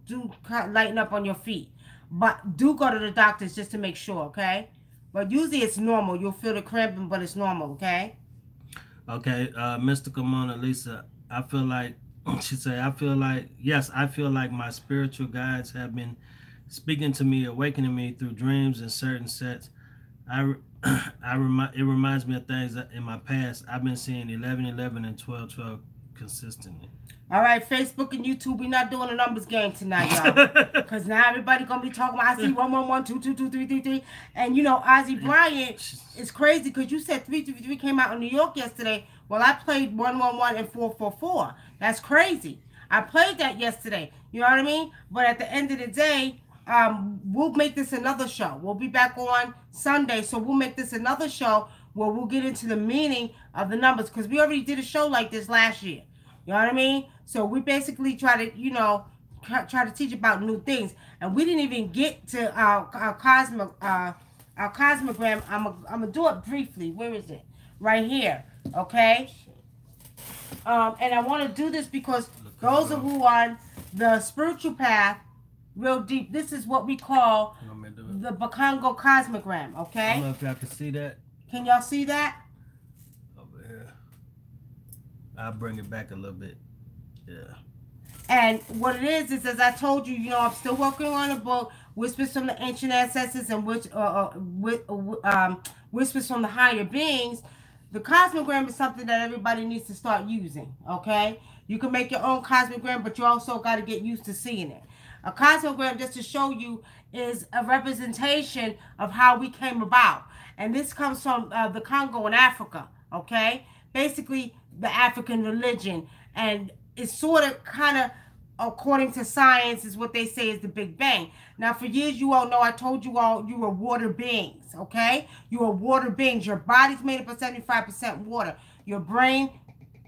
lighten up on your feet. But do go to the doctors just to make sure, okay? But usually it's normal. You'll feel the cramping, but it's normal, okay? Okay, Mystical Mona Lisa, I feel like, she said, I feel like my spiritual guides have been speaking to me, awakening me through dreams and certain sets. It reminds me of things that in my past. I've been seeing 11:11 and 12:12 consistently. All right, Facebook and YouTube, we're not doing a numbers game tonight, y'all. Because now everybody going to be talking about, I see 111, 222, 333. And, you know, Ozzy Bryant is crazy because you said 333 came out in New York yesterday. Well, I played 111 and 444. That's crazy. I played that yesterday. You know what I mean? But at the end of the day, we'll make this another show. We'll be back on Sunday, so we'll make this another show where we'll get into the meaning of the numbers, because we already did a show like this last year. You know what I mean? So we basically try to, you know, try to teach about new things, and we didn't even get to our cosmogram. I'm gonna do it briefly. Where is it? Right here. Okay. And I want to do this because those of who are on the spiritual path, real deep, this is what we call the Bakongo cosmogram. Okay. I don't know if y'all can see that. Can y'all see that? Over here. I'll bring it back a little bit. Yeah. And what it is as I told you, you know, I'm still working on a book, Whispers from the Ancient Ancestors and Whispers from the Higher Beings. The cosmogram is something that everybody needs to start using, okay? You can make your own cosmogram, but you also got to get used to seeing it. A cosmogram, just to show you, is a representation of how we came about. And this comes from the Congo in Africa, okay? Basically, the African religion. And it's sort of kind of, according to science, is what they say is the Big Bang. Now, for years, you all know, I told you all, you were water beings, okay? You are water beings. Your body's made up of 75% water. Your brain,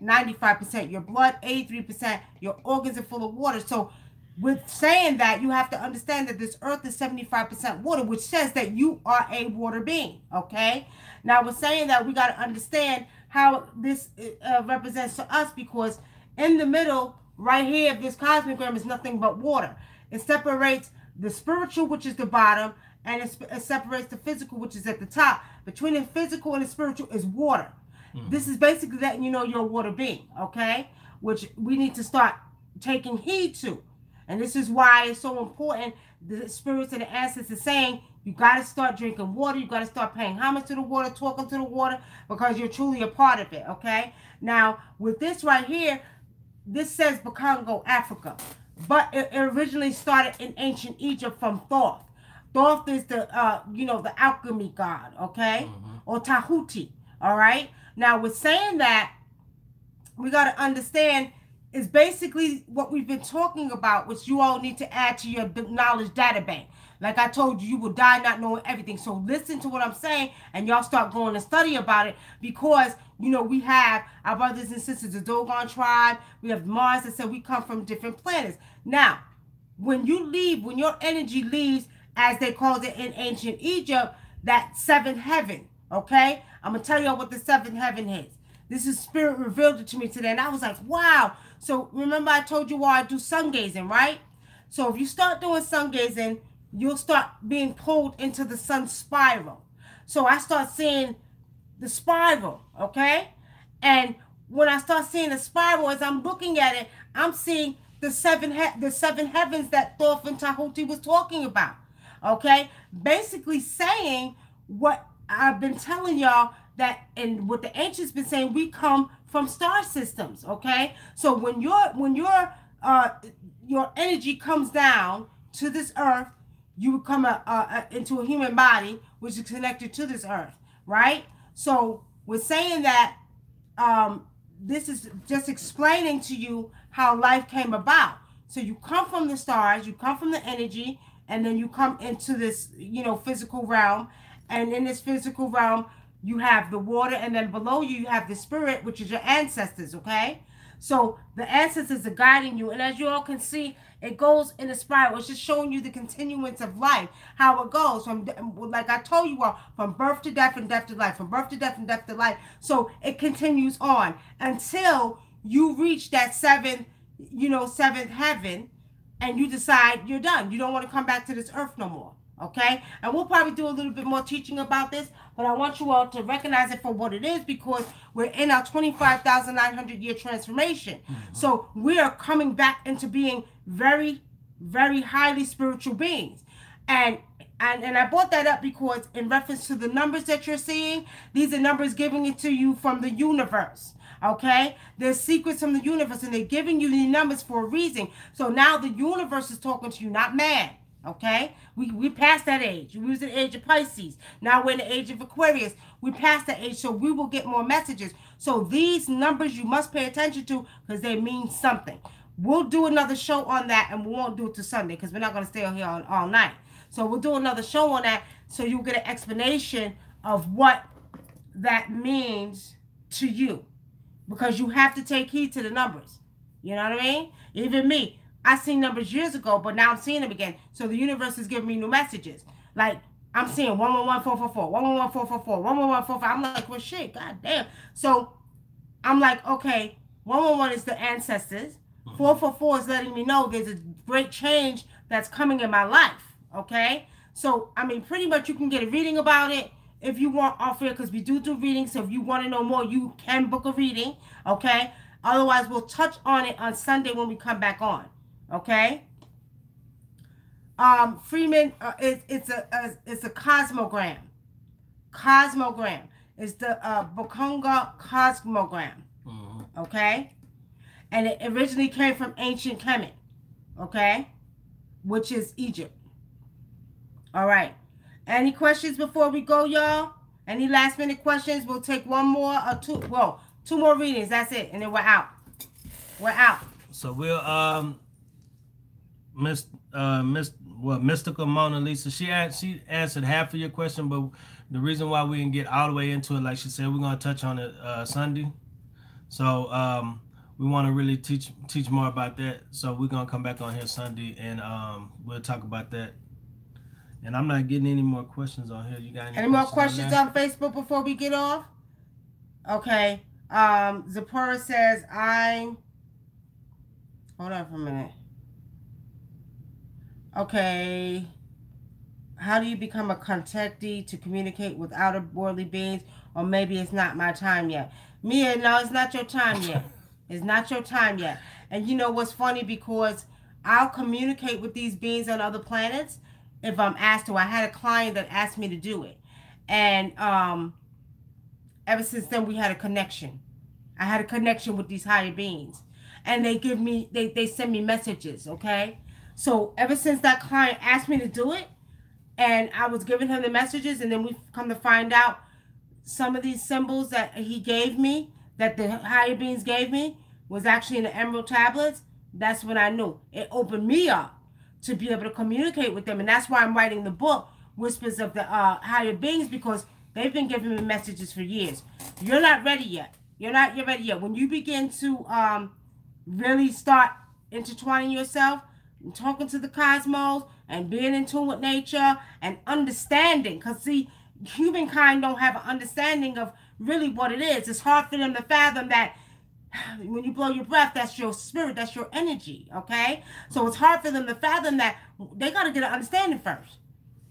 95%. Your blood, 83%. Your organs are full of water. So, with saying that, you have to understand that this earth is 75% water, which says that you are a water being, okay? Now, with saying that, we got to understand how this represents to us, because in the middle, right here, this cosmogram is nothing but water. It separates the spiritual, which is the bottom, and it separates the physical, which is at the top. Between the physical and the spiritual is water. This is basically letting you know you're a water being, okay? Which we need to start taking heed to. And this is why it's so important. The spirits and the ancestors saying, you got to start drinking water. You got to start paying homage to the water, talking to the water, because you're truly a part of it, okay? Now, with this right here, this says Bakongo, Africa. But it originally started in ancient Egypt from Thoth. Thoth is the, the alchemy god, okay? Or Tahuti, all right? Now, with saying that, we got to understand is basically what we've been talking about, which you all need to add to your knowledge data bank. Like I told you, you will die not knowing everything. So listen to what I'm saying, and y'all start going to study about it, because, you know, we have our brothers and sisters, the Dogon tribe. We have Mars that said we come from different planets. Now, when you leave, when your energy leaves, as they called it in ancient Egypt, that seventh heaven, okay? I'm going to tell y'all what the seventh heaven is. This is Spirit revealed it to me today, and I was like, wow. So remember I told you why I do sun gazing, right? So if you start doing sun gazing, you'll start being pulled into the sun spiral. So I start seeing the spiral, okay? And when I start seeing the spiral, as I'm looking at it, I'm seeing the seven heavens that Thoth and Tahuti was talking about, okay? Basically saying what I've been telling y'all, that, and what the ancients been saying, we come from star systems, okay? So when your energy comes down to this earth, you become into a human body, which is connected to this earth, right? So we're saying that this is just explaining to you how life came about. So you come from the stars, you come from the energy, and then you come into this, physical realm. And in this physical realm, you have the water, and then below you, you have the spirit, which is your ancestors, okay? So the ancestors are guiding you. And as you all can see, it goes in a spiral. It's just showing you the continuance of life, how it goes from, like I told you all, from birth to death and death to life, from birth to death and death to life. So it continues on until you reach that seventh heaven, and you decide you're done. You don't want to come back to this earth no more. Okay, and we'll probably do a little bit more teaching about this, but I want you all to recognize it for what it is, because we're in our 25,900 year transformation. So we are coming back into being very, very highly spiritual beings. And I brought that up because in reference to the numbers that you're seeing, these are numbers giving it to you from the universe. Okay, there's secrets from the universe, and they're giving you the numbers for a reason. So now the universe is talking to you, not man. Okay? We passed that age. We was in the age of Pisces. Now we're in the age of Aquarius. We passed that age, so we will get more messages. So these numbers you must pay attention to because they mean something. We'll do another show on that, and we won't do it till Sunday because we're not going to stay here all night. So we'll do another show on that so you'll get an explanation of what that means to you because you have to take heed to the numbers. You know what I mean? Even me. I seen numbers years ago, but now I'm seeing them again. So the universe is giving me new messages. Like, I'm seeing 111444, 111444, 111445. I'm like, well, shit, god damn. So I'm like, okay, 111 is the ancestors. 444 is letting me know there's a great change that's coming in my life. Okay? So, I mean, pretty much you can get a reading about it if you want off here because we do readings. So if you want to know more, you can book a reading. Okay? Otherwise, we'll touch on it on Sunday when we come back on. Okay. Freeman, it's a cosmogram. Cosmogram. It's the Bokonga cosmogram. Okay, and it originally came from ancient Kemet. Okay, which is Egypt. All right. Any questions before we go, y'all? Any last minute questions? We'll take one more or two. Well, two more readings. That's it, and then we're out. We're out. So we'll Mystical Mona Lisa. She answered half of your question, but the reason why we didn't get all the way into it, like she said, we're gonna touch on it Sunday. So we want to really teach more about that. So we're gonna come back on here Sunday and we'll talk about that. And I'm not getting any more questions on here. You got any more questions on Facebook before we get off? Okay. Zipporah says hold on for a minute. Okay. How do you become a contactee to communicate with outer worldly beings? Or maybe it's not my time yet. Mia, no, it's not your time yet. It's not your time yet. And you know what's funny? Because I'll communicate with these beings on other planets if I'm asked to. I had a client that asked me to do it. And ever since then, we had a connection. I had a connection with these higher beings. And they give me, they send me messages, okay? So ever since that client asked me to do it, and I was giving him the messages, and then we come to find out some of these symbols that he gave me, that the higher beings gave me, was actually in the emerald tablets. That's when I knew. It opened me up to be able to communicate with them. And that's why I'm writing the book, Whispers of the Higher Beings, because they've been giving me messages for years. You're not ready yet. You're ready yet. When you begin to really start intertwining yourself, and talking to the cosmos, and being in tune with nature, and understanding. Because, see, humankind don't have an understanding of really what it is. It's hard for them to fathom that when you blow your breath, that's your spirit, that's your energy, okay? So it's hard for them to fathom that. They got to get an understanding first.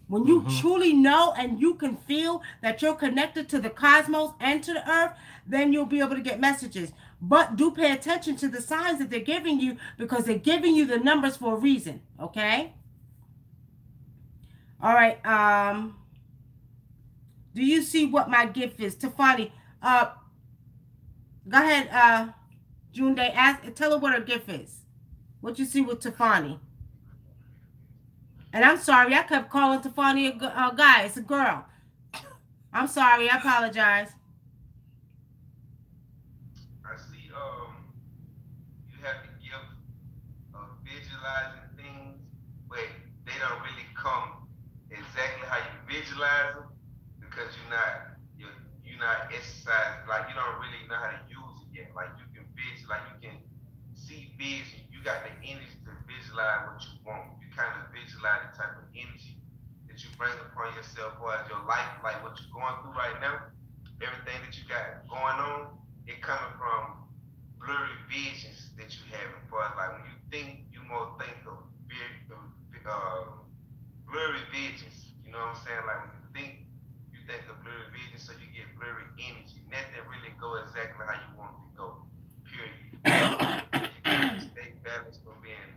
When you truly know and you can feel that you're connected to the cosmos and to the earth, then you'll be able to get messages. But do pay attention to the signs that they're giving you, because they're giving you the numbers for a reason, okay? All right. Do you see what my gift is? Tafani, go ahead, June Day. Tell her what her gift is. What you see with Tafani? And I'm sorry, I kept calling Tafani a guy. It's a girl. I'm sorry. I apologize. I see. You have the gift of visualizing things, but they don't really come exactly how you visualize them, because you're not exercising. Like, you don't really know how to use it yet. Like, you can visualize, you can see vision. You got the energy to visualize what you want. You kind of visualize the type of energy that you bring upon yourself, or as your life, like what you're going through right now, everything that you got going on, it coming from blurry visions that you have. For like when you think, you more think of blurry visions. You know what I'm saying? Like when you think of blurry visions, so you get blurry energy. Nothing really go exactly how you want it to go. Period. You can stay balanced from being,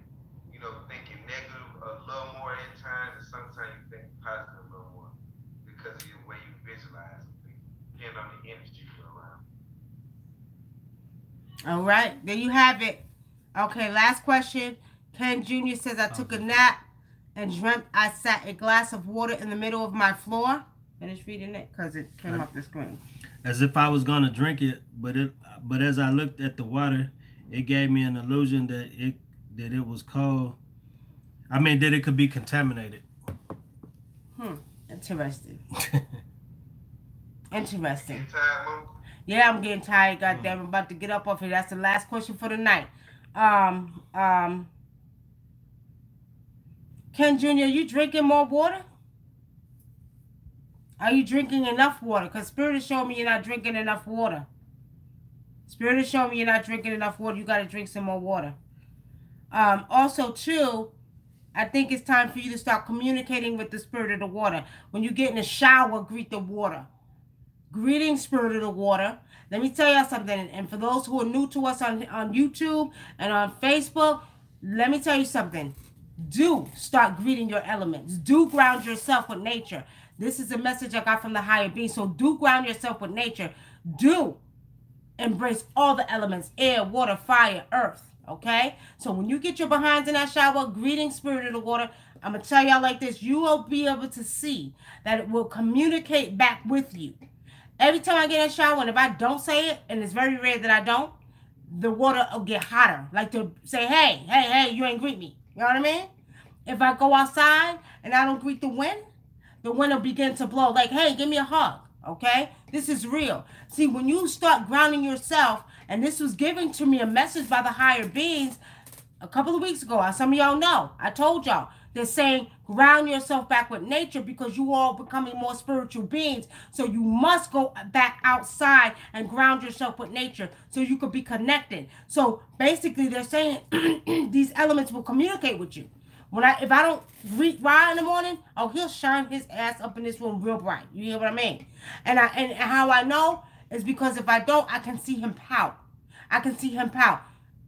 thinking negative a little more at times, and sometimes you think positive a little more because of the way you visualize things, depending on the energy you're around. All right, there you have it. Okay, last question. Ken Jr. says, I took a nap and dreamt I sat a glass of water in the middle of my floor. Finish reading it because it came up the screen. As if I was gonna drink it, but as I looked at the water, it gave me an illusion that it was cold. I mean, that it could be contaminated. Interesting. Interesting. Time, Mom? Yeah, I'm getting tired. Goddamn, I'm about to get up off here. That's the last question for the night. Ken Jr., you drinking more water? Are you drinking enough water? Because Spirit is showing me you're not drinking enough water. Spirit is showing me you're not drinking enough water. You got to drink some more water. Also, too, I think it's time for you to start communicating with the Spirit of the water. When you get in the shower, greet the water. Greetings, Spirit of the water. Let me tell y'all something. And for those who are new to us on YouTube and on Facebook, let me tell you something. Do start greeting your elements. Do ground yourself with nature. This is a message I got from the higher being. So do ground yourself with nature. Do embrace all the elements, air, water, fire, earth. Okay? So when you get your behinds in that shower, greeting, Spirit of the water, I'm going to tell y'all like this. You will be able to see that it will communicate back with you. Every time I get in the shower, and if I don't say it, and it's very rare that I don't, the water will get hotter. Like to say, hey, you ain't greet me. You know what I mean? If I go outside and I don't greet the wind will begin to blow. Like, hey, give me a hug. Okay? This is real. See, when you start grounding yourself, and this was given to me, a message by the higher beings a couple of weeks ago. Some of y'all know. I told y'all. They're saying ground yourself back with nature because you all becoming more spiritual beings. So you must go back outside and ground yourself with nature so you could be connected. So basically they're saying these elements will communicate with you. If I don't greet Ra in the morning, oh, he'll shine his ass up in this room real bright. You hear what I mean? And how I know is because if I don't, I can see him pout. I can see him pout.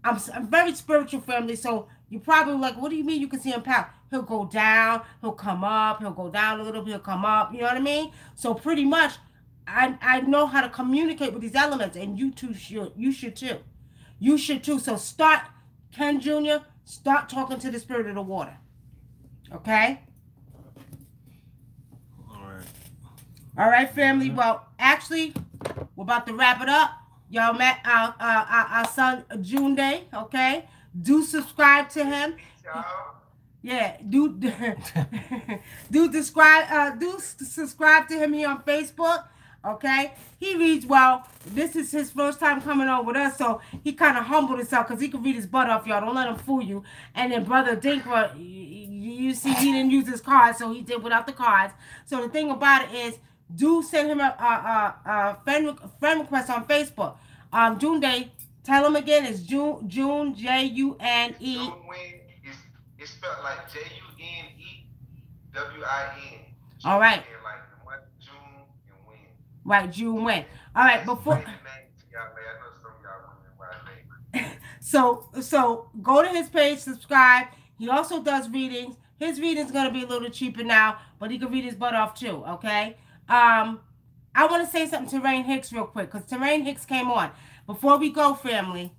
I'm very spiritual, family, so you probably like, what do you mean you can see him pout? He'll go down, he'll come up, he'll go down a little bit, he'll come up, you know what I mean? So pretty much, I know how to communicate with these elements, and you should too. You should too. So start, Ken Jr., start talking to the Spirit of the water. Okay? All right, family. Well, actually, we're about to wrap it up. Y'all met our son June Day, okay? Do subscribe to him. Yeah, do subscribe to him here on Facebook, okay? He reads well. This is his first time coming on with us, so he kind of humbled himself because he could read his butt off, y'all. Don't let him fool you. And then Brother Dinkra, you see, he didn't use his cards, so he did without the cards. So the thing about it is, do send him a friend request on Facebook. June Day, tell him again, it's June, June-Win. It's spelled like Junewin. All right. Like June and Win. Right, June Win. All right, before. So go to his page, subscribe. He also does readings. His reading's gonna be a little cheaper now, but he can read his butt off too. Okay. I want to say something to Terrain Hicks real quick because Terrain Hicks came on. Before we go, family,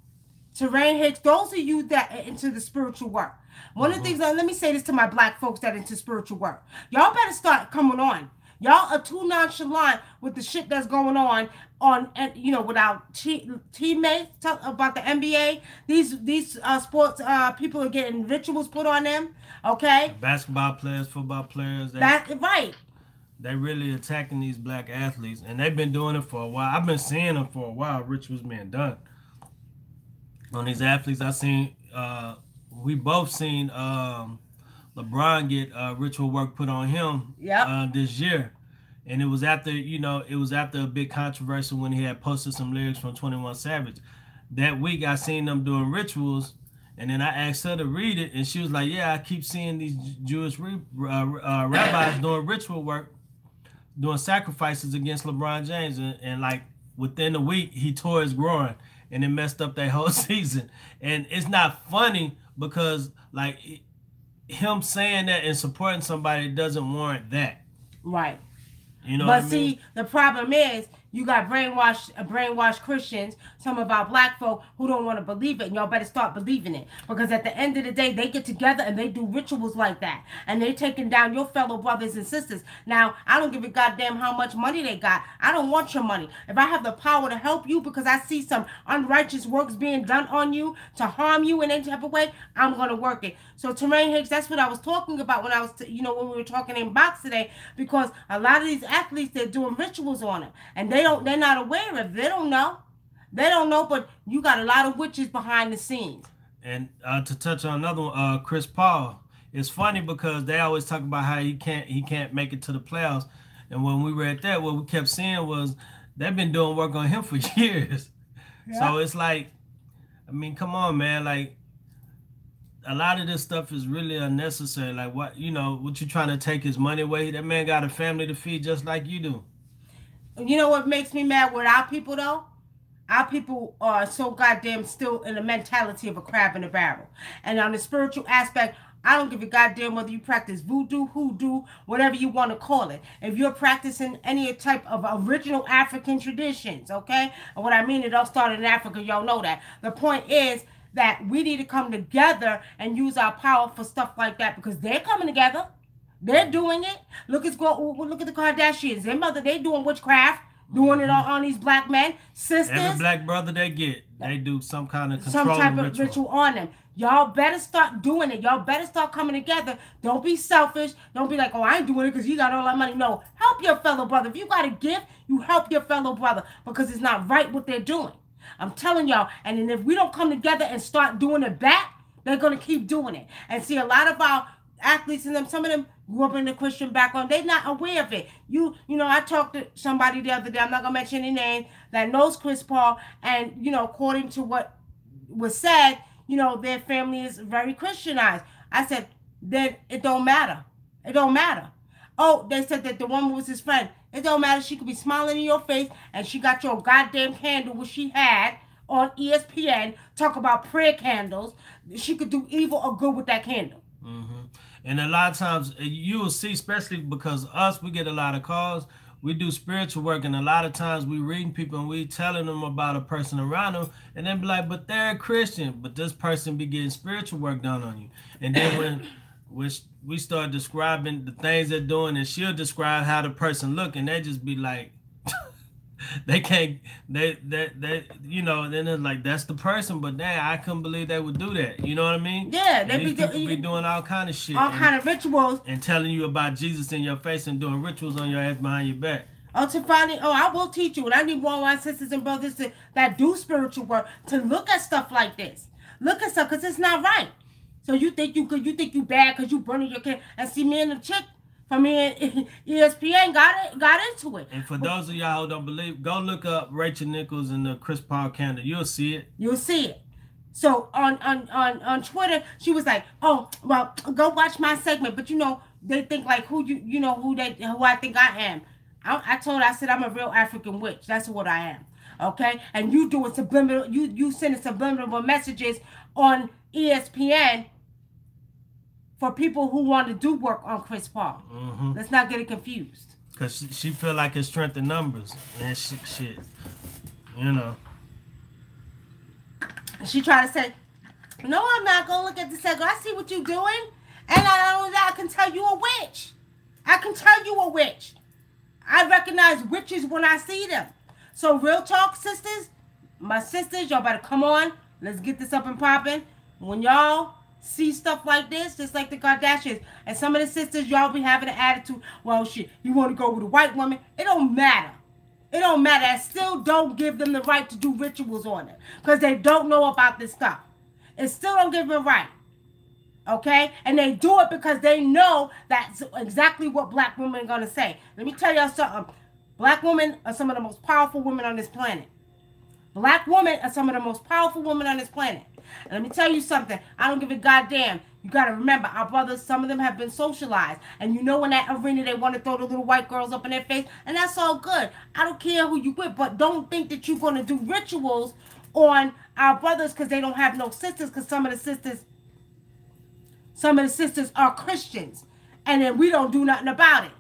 Terrain Hicks, those of you that are into the spiritual work. One of the things, let me say this to my black folks that are into spiritual work. Y'all better start coming on. Y'all are too nonchalant with the shit that's going on with our teammates about the NBA. These sports people are getting rituals put on them. Okay. Basketball players, football players. Right. They really attacking these black athletes, and they've been doing it for a while. I've been seeing them for a while. Rituals being done on these athletes. We both seen LeBron get ritual work put on him this year, and it was after a big controversy when he had posted some lyrics from 21 Savage. That week I seen them doing rituals, and then I asked her to read it, and she was like, "Yeah, I keep seeing these Jewish rabbis doing ritual work, doing sacrifices against LeBron James," and like within a week he tore his groin, and it messed up their whole season. And it's not funny because like him saying that and supporting somebody doesn't warrant that. Right. You know but what see, I mean? the problem is You got brainwashed Christians, some of our black folk who don't want to believe it, and y'all better start believing it. Because at the end of the day, they get together and they do rituals like that. And they taking down your fellow brothers and sisters. Now, I don't give a goddamn how much money they got. I don't want your money. If I have the power to help you because I see some unrighteous works being done on you to harm you in any type of way, I'm going to work it. So, Terrain Hicks, that's what I was talking about when I was, when we were talking in box today, because a lot of these athletes, they're doing rituals on them. And they're not aware of it. They don't know. They don't know, but you got a lot of witches behind the scenes. And to touch on another one, Chris Paul, it's funny because they always talk about how he can't make it to the playoffs. And when we were at that, what we kept seeing was they've been doing work on him for years. Yeah. So it's like, I mean, come on, man. Like, a lot of this stuff is really unnecessary. Like, what you trying to take his money away? That man got a family to feed just like you do. You know what makes me mad with our people, though? Our people are so goddamn still in the mentality of a crab in a barrel. And on the spiritual aspect, I don't give a goddamn whether you practice voodoo, hoodoo, whatever you want to call it. If you're practicing any type of original African traditions, okay? And what I mean, it all started in Africa. Y'all know that. The point is that we need to come together and use our power for stuff like that because they're coming together. They're doing it. Look at the Kardashians. Their mother, they doing witchcraft, doing it on these black men, sisters. Every black brother they get, they do some kind of some type of ritual on them. Y'all better start doing it. Y'all better start coming together. Don't be selfish. Don't be like, oh, I ain't doing it because you got all that money. No, help your fellow brother. If you got a gift, you help your fellow brother because it's not right what they're doing. I'm telling y'all. And then if we don't come together and start doing it back, they're going to keep doing it. And see, a lot of our athletes and them, some of them grew up in the Christian background. They're not aware of it. I talked to somebody the other day, I'm not going to mention any name, that knows Chris Paul. And, according to what was said, their family is very Christianized. I said, then it don't matter. It don't matter. Oh, they said that the woman was his friend. It don't matter. She could be smiling in your face and she got your goddamn candle, which she had on ESPN, talk about prayer candles. She could do evil or good with that candle. Mm-hmm. And a lot of times you will see, especially because we get a lot of calls. We do spiritual work, and a lot of times we reading people and we telling them about a person around them, and then be like, but they're a Christian, but this person be getting spiritual work done on you. And then when we start describing the things they're doing, and she'll describe how the person look, and they just be like, they can't, then it's like, that's the person, but damn, I couldn't believe they would do that. You know what I mean? Yeah, they be doing all kind of shit. All kind of rituals. And telling you about Jesus in your face and doing rituals on your ass behind your back. Oh, I will teach you. And I need more of my sisters and brothers that do spiritual work to look at stuff like this. Look at stuff, because it's not right. So you think you bad because you burning your kid, and see me and the chick from ESPN got into it. And for those of y'all who don't believe, go look up Rachel Nichols and the Chris Paul candle. You'll see it. You'll see it. So on Twitter, she was like, "Oh, well, go watch my segment." But they think like who I think I am. I told her, I said, I'm a real African witch. That's what I am. Okay, and you doing subliminal. You sending subliminal messages on ESPN. For people who want to do work on Chris Paul. Mm-hmm. Let's not get it confused. Because she feel like it's strength in numbers. And shit. She tried to say, no, I'm not going to look at the segment. I see what you're doing. And I can tell you a witch. I can tell you a witch. I recognize witches when I see them. So real talk, sisters. My sisters, y'all better come on. Let's get this up and popping. When y'all see stuff like this, just like the Kardashians, and some of the sisters, y'all be having an attitude, well, shit, you want to go with a white woman? It don't matter. It don't matter. I still don't give them the right to do rituals on it because they don't know about this stuff. It still don't give them right. Okay? And they do it because they know that's exactly what black women are going to say. Let me tell y'all something. Black women are some of the most powerful women on this planet. Black women are some of the most powerful women on this planet. And let me tell you something. I don't give a goddamn. You got to remember, our brothers, some of them have been socialized. And in that arena, they want to throw the little white girls up in their face. And that's all good. I don't care who you with. But don't think that you're going to do rituals on our brothers because they don't have no sisters. Because some of the sisters are Christians. And then we don't do nothing about it.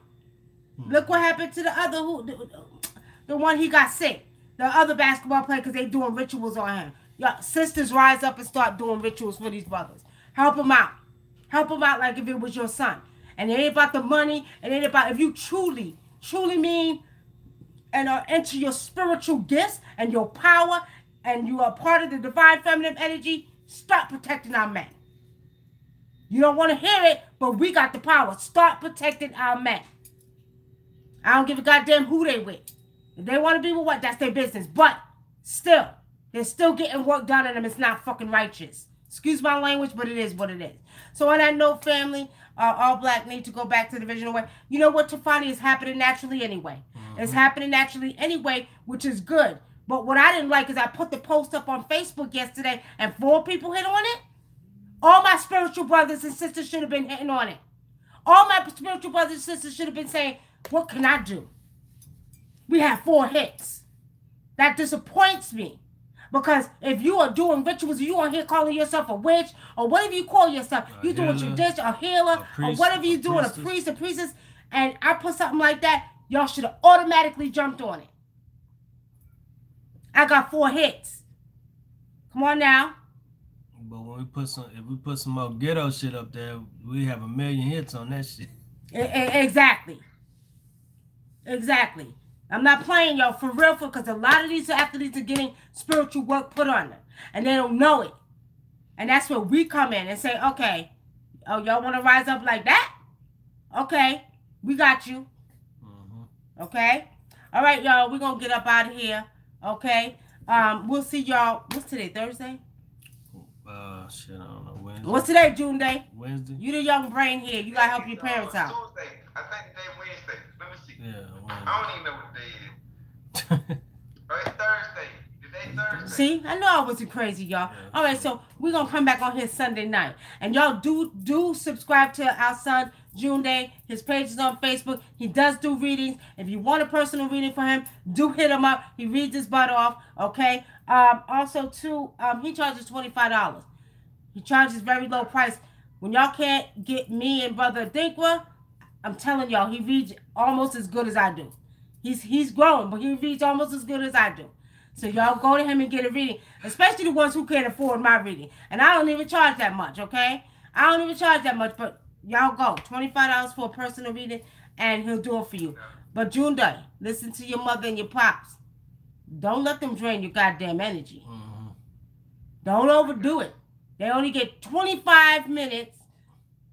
Look what happened to the the one he got sick. The other basketball player, because they doing rituals on him. Your sisters rise up and start doing rituals for these brothers. Help them out. Help them out like if it was your son. And it ain't about the money. It ain't about if you truly mean and are into your spiritual gifts and your power and you are part of the divine feminine energy, start protecting our men. You don't want to hear it, but we got the power. Start protecting our men. I don't give a goddamn who they with. If they want to be with what, that's their business. But still, they're still getting work done on them. It's not fucking righteous. Excuse my language, but it is what it is. So on that note, family, all black need to go back to the divisional way. You know what, Tafani, is happening naturally anyway. It's happening naturally anyway, which is good. But what I didn't like is I put the post up on Facebook yesterday and 4 people hit on it. All my spiritual brothers and sisters should have been hitting on it. All my spiritual brothers and sisters should have been saying, what can I do? We have 4 hits. That disappoints me. Because if you are doing rituals, you on here calling yourself a witch, or whatever you call yourself, you doing tradition, a healer, or whatever you doing, a priest, a priestess, and I put something like that, y'all should have automatically jumped on it. I got 4 hits. Come on now. But when we put if we put some more ghetto shit up there, we have 1 million hits on that shit. Exactly. Exactly. I'm not playing, y'all, for real, because a lot of these athletes are getting spiritual work put on them, and they don't know it. And that's where we come in and say, okay, oh, y'all want to rise up like that? Okay, we got you. Okay? All right, y'all, we're going to get up out of here. Okay? We'll see y'all. What's today, Thursday? Shit, I don't know. Wednesday. What's today, June Day? Wednesday. You the young brain here. You got to help your parents out. Tuesday. I think today Wednesday. Let me see. Yeah, Wednesday. I don't even know what day it is. Oh, it's Thursday. Today Thursday. See, I know I wasn't crazy, y'all. All right, so we're gonna come back on here Sunday night, and y'all do subscribe to our son June Day. His page is on Facebook. He does do readings. If you want a personal reading for him, do hit him up. He reads his butt off. Okay. Also too, he charges $25. He charges very low price. When y'all can't get me and Brother ADINKRA, I'm telling y'all, he reads almost as good as I do. He's grown, but he reads almost as good as I do. So y'all go to him and get a reading, especially the ones who can't afford my reading. And I don't even charge that much, okay? I don't even charge that much, but y'all go. $25 for a personal reading, and he'll do it for you. But June Day, listen to your mother and your pops. Don't let them drain your goddamn energy. Don't overdo it. They only get 25 minutes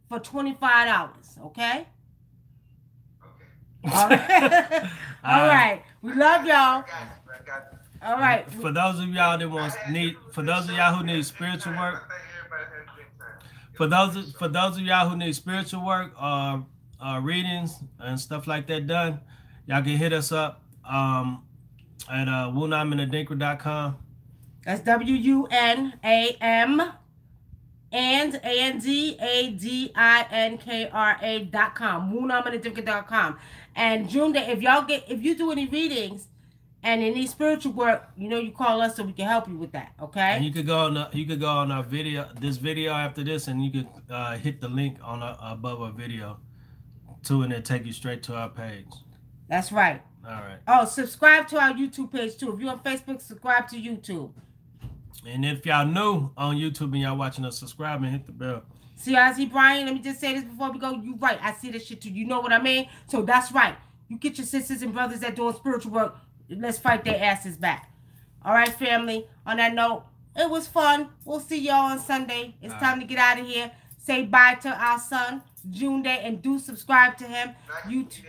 for $25, okay? All right. All right. We love y'all. All right. For those of y'all that for those of y'all who need spiritual work, for those of y'all who need spiritual work, readings and stuff like that done, y'all can hit us up at WUNAM and ADINKRA.com. That's WUNAM and ADINKRA.com. WUNAM and ADINKRA.com. And June Day, if you do any readings and any spiritual work, you call us so we can help you with that. Okay. And you could go on our video, this video after this, and you could hit the link on above our video too, and it'll take you straight to our page. That's right. All right. Oh, subscribe to our YouTube page too. If you're on Facebook, subscribe to YouTube. And if y'all new on YouTube and y'all watching us, subscribe and hit the bell. See, Ozzy Brian, let me just say this before we go. You right. I see this shit too. You know what I mean? So that's right. You get your sisters and brothers that doing spiritual work. Let's fight their asses back. All right, family. On that note, it was fun. We'll see y'all on Sunday. It's time to get out of here. Say bye to our son, June Day, and do subscribe to him. YouTube.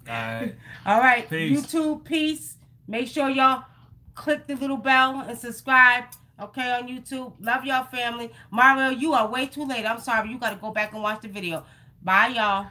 All right. All right. Peace. YouTube, peace. Make sure y'all click the little bell and subscribe. Okay, on YouTube. Love y'all, family. Mario, you are way too late. I'm sorry. You got to go back and watch the video. Bye, y'all.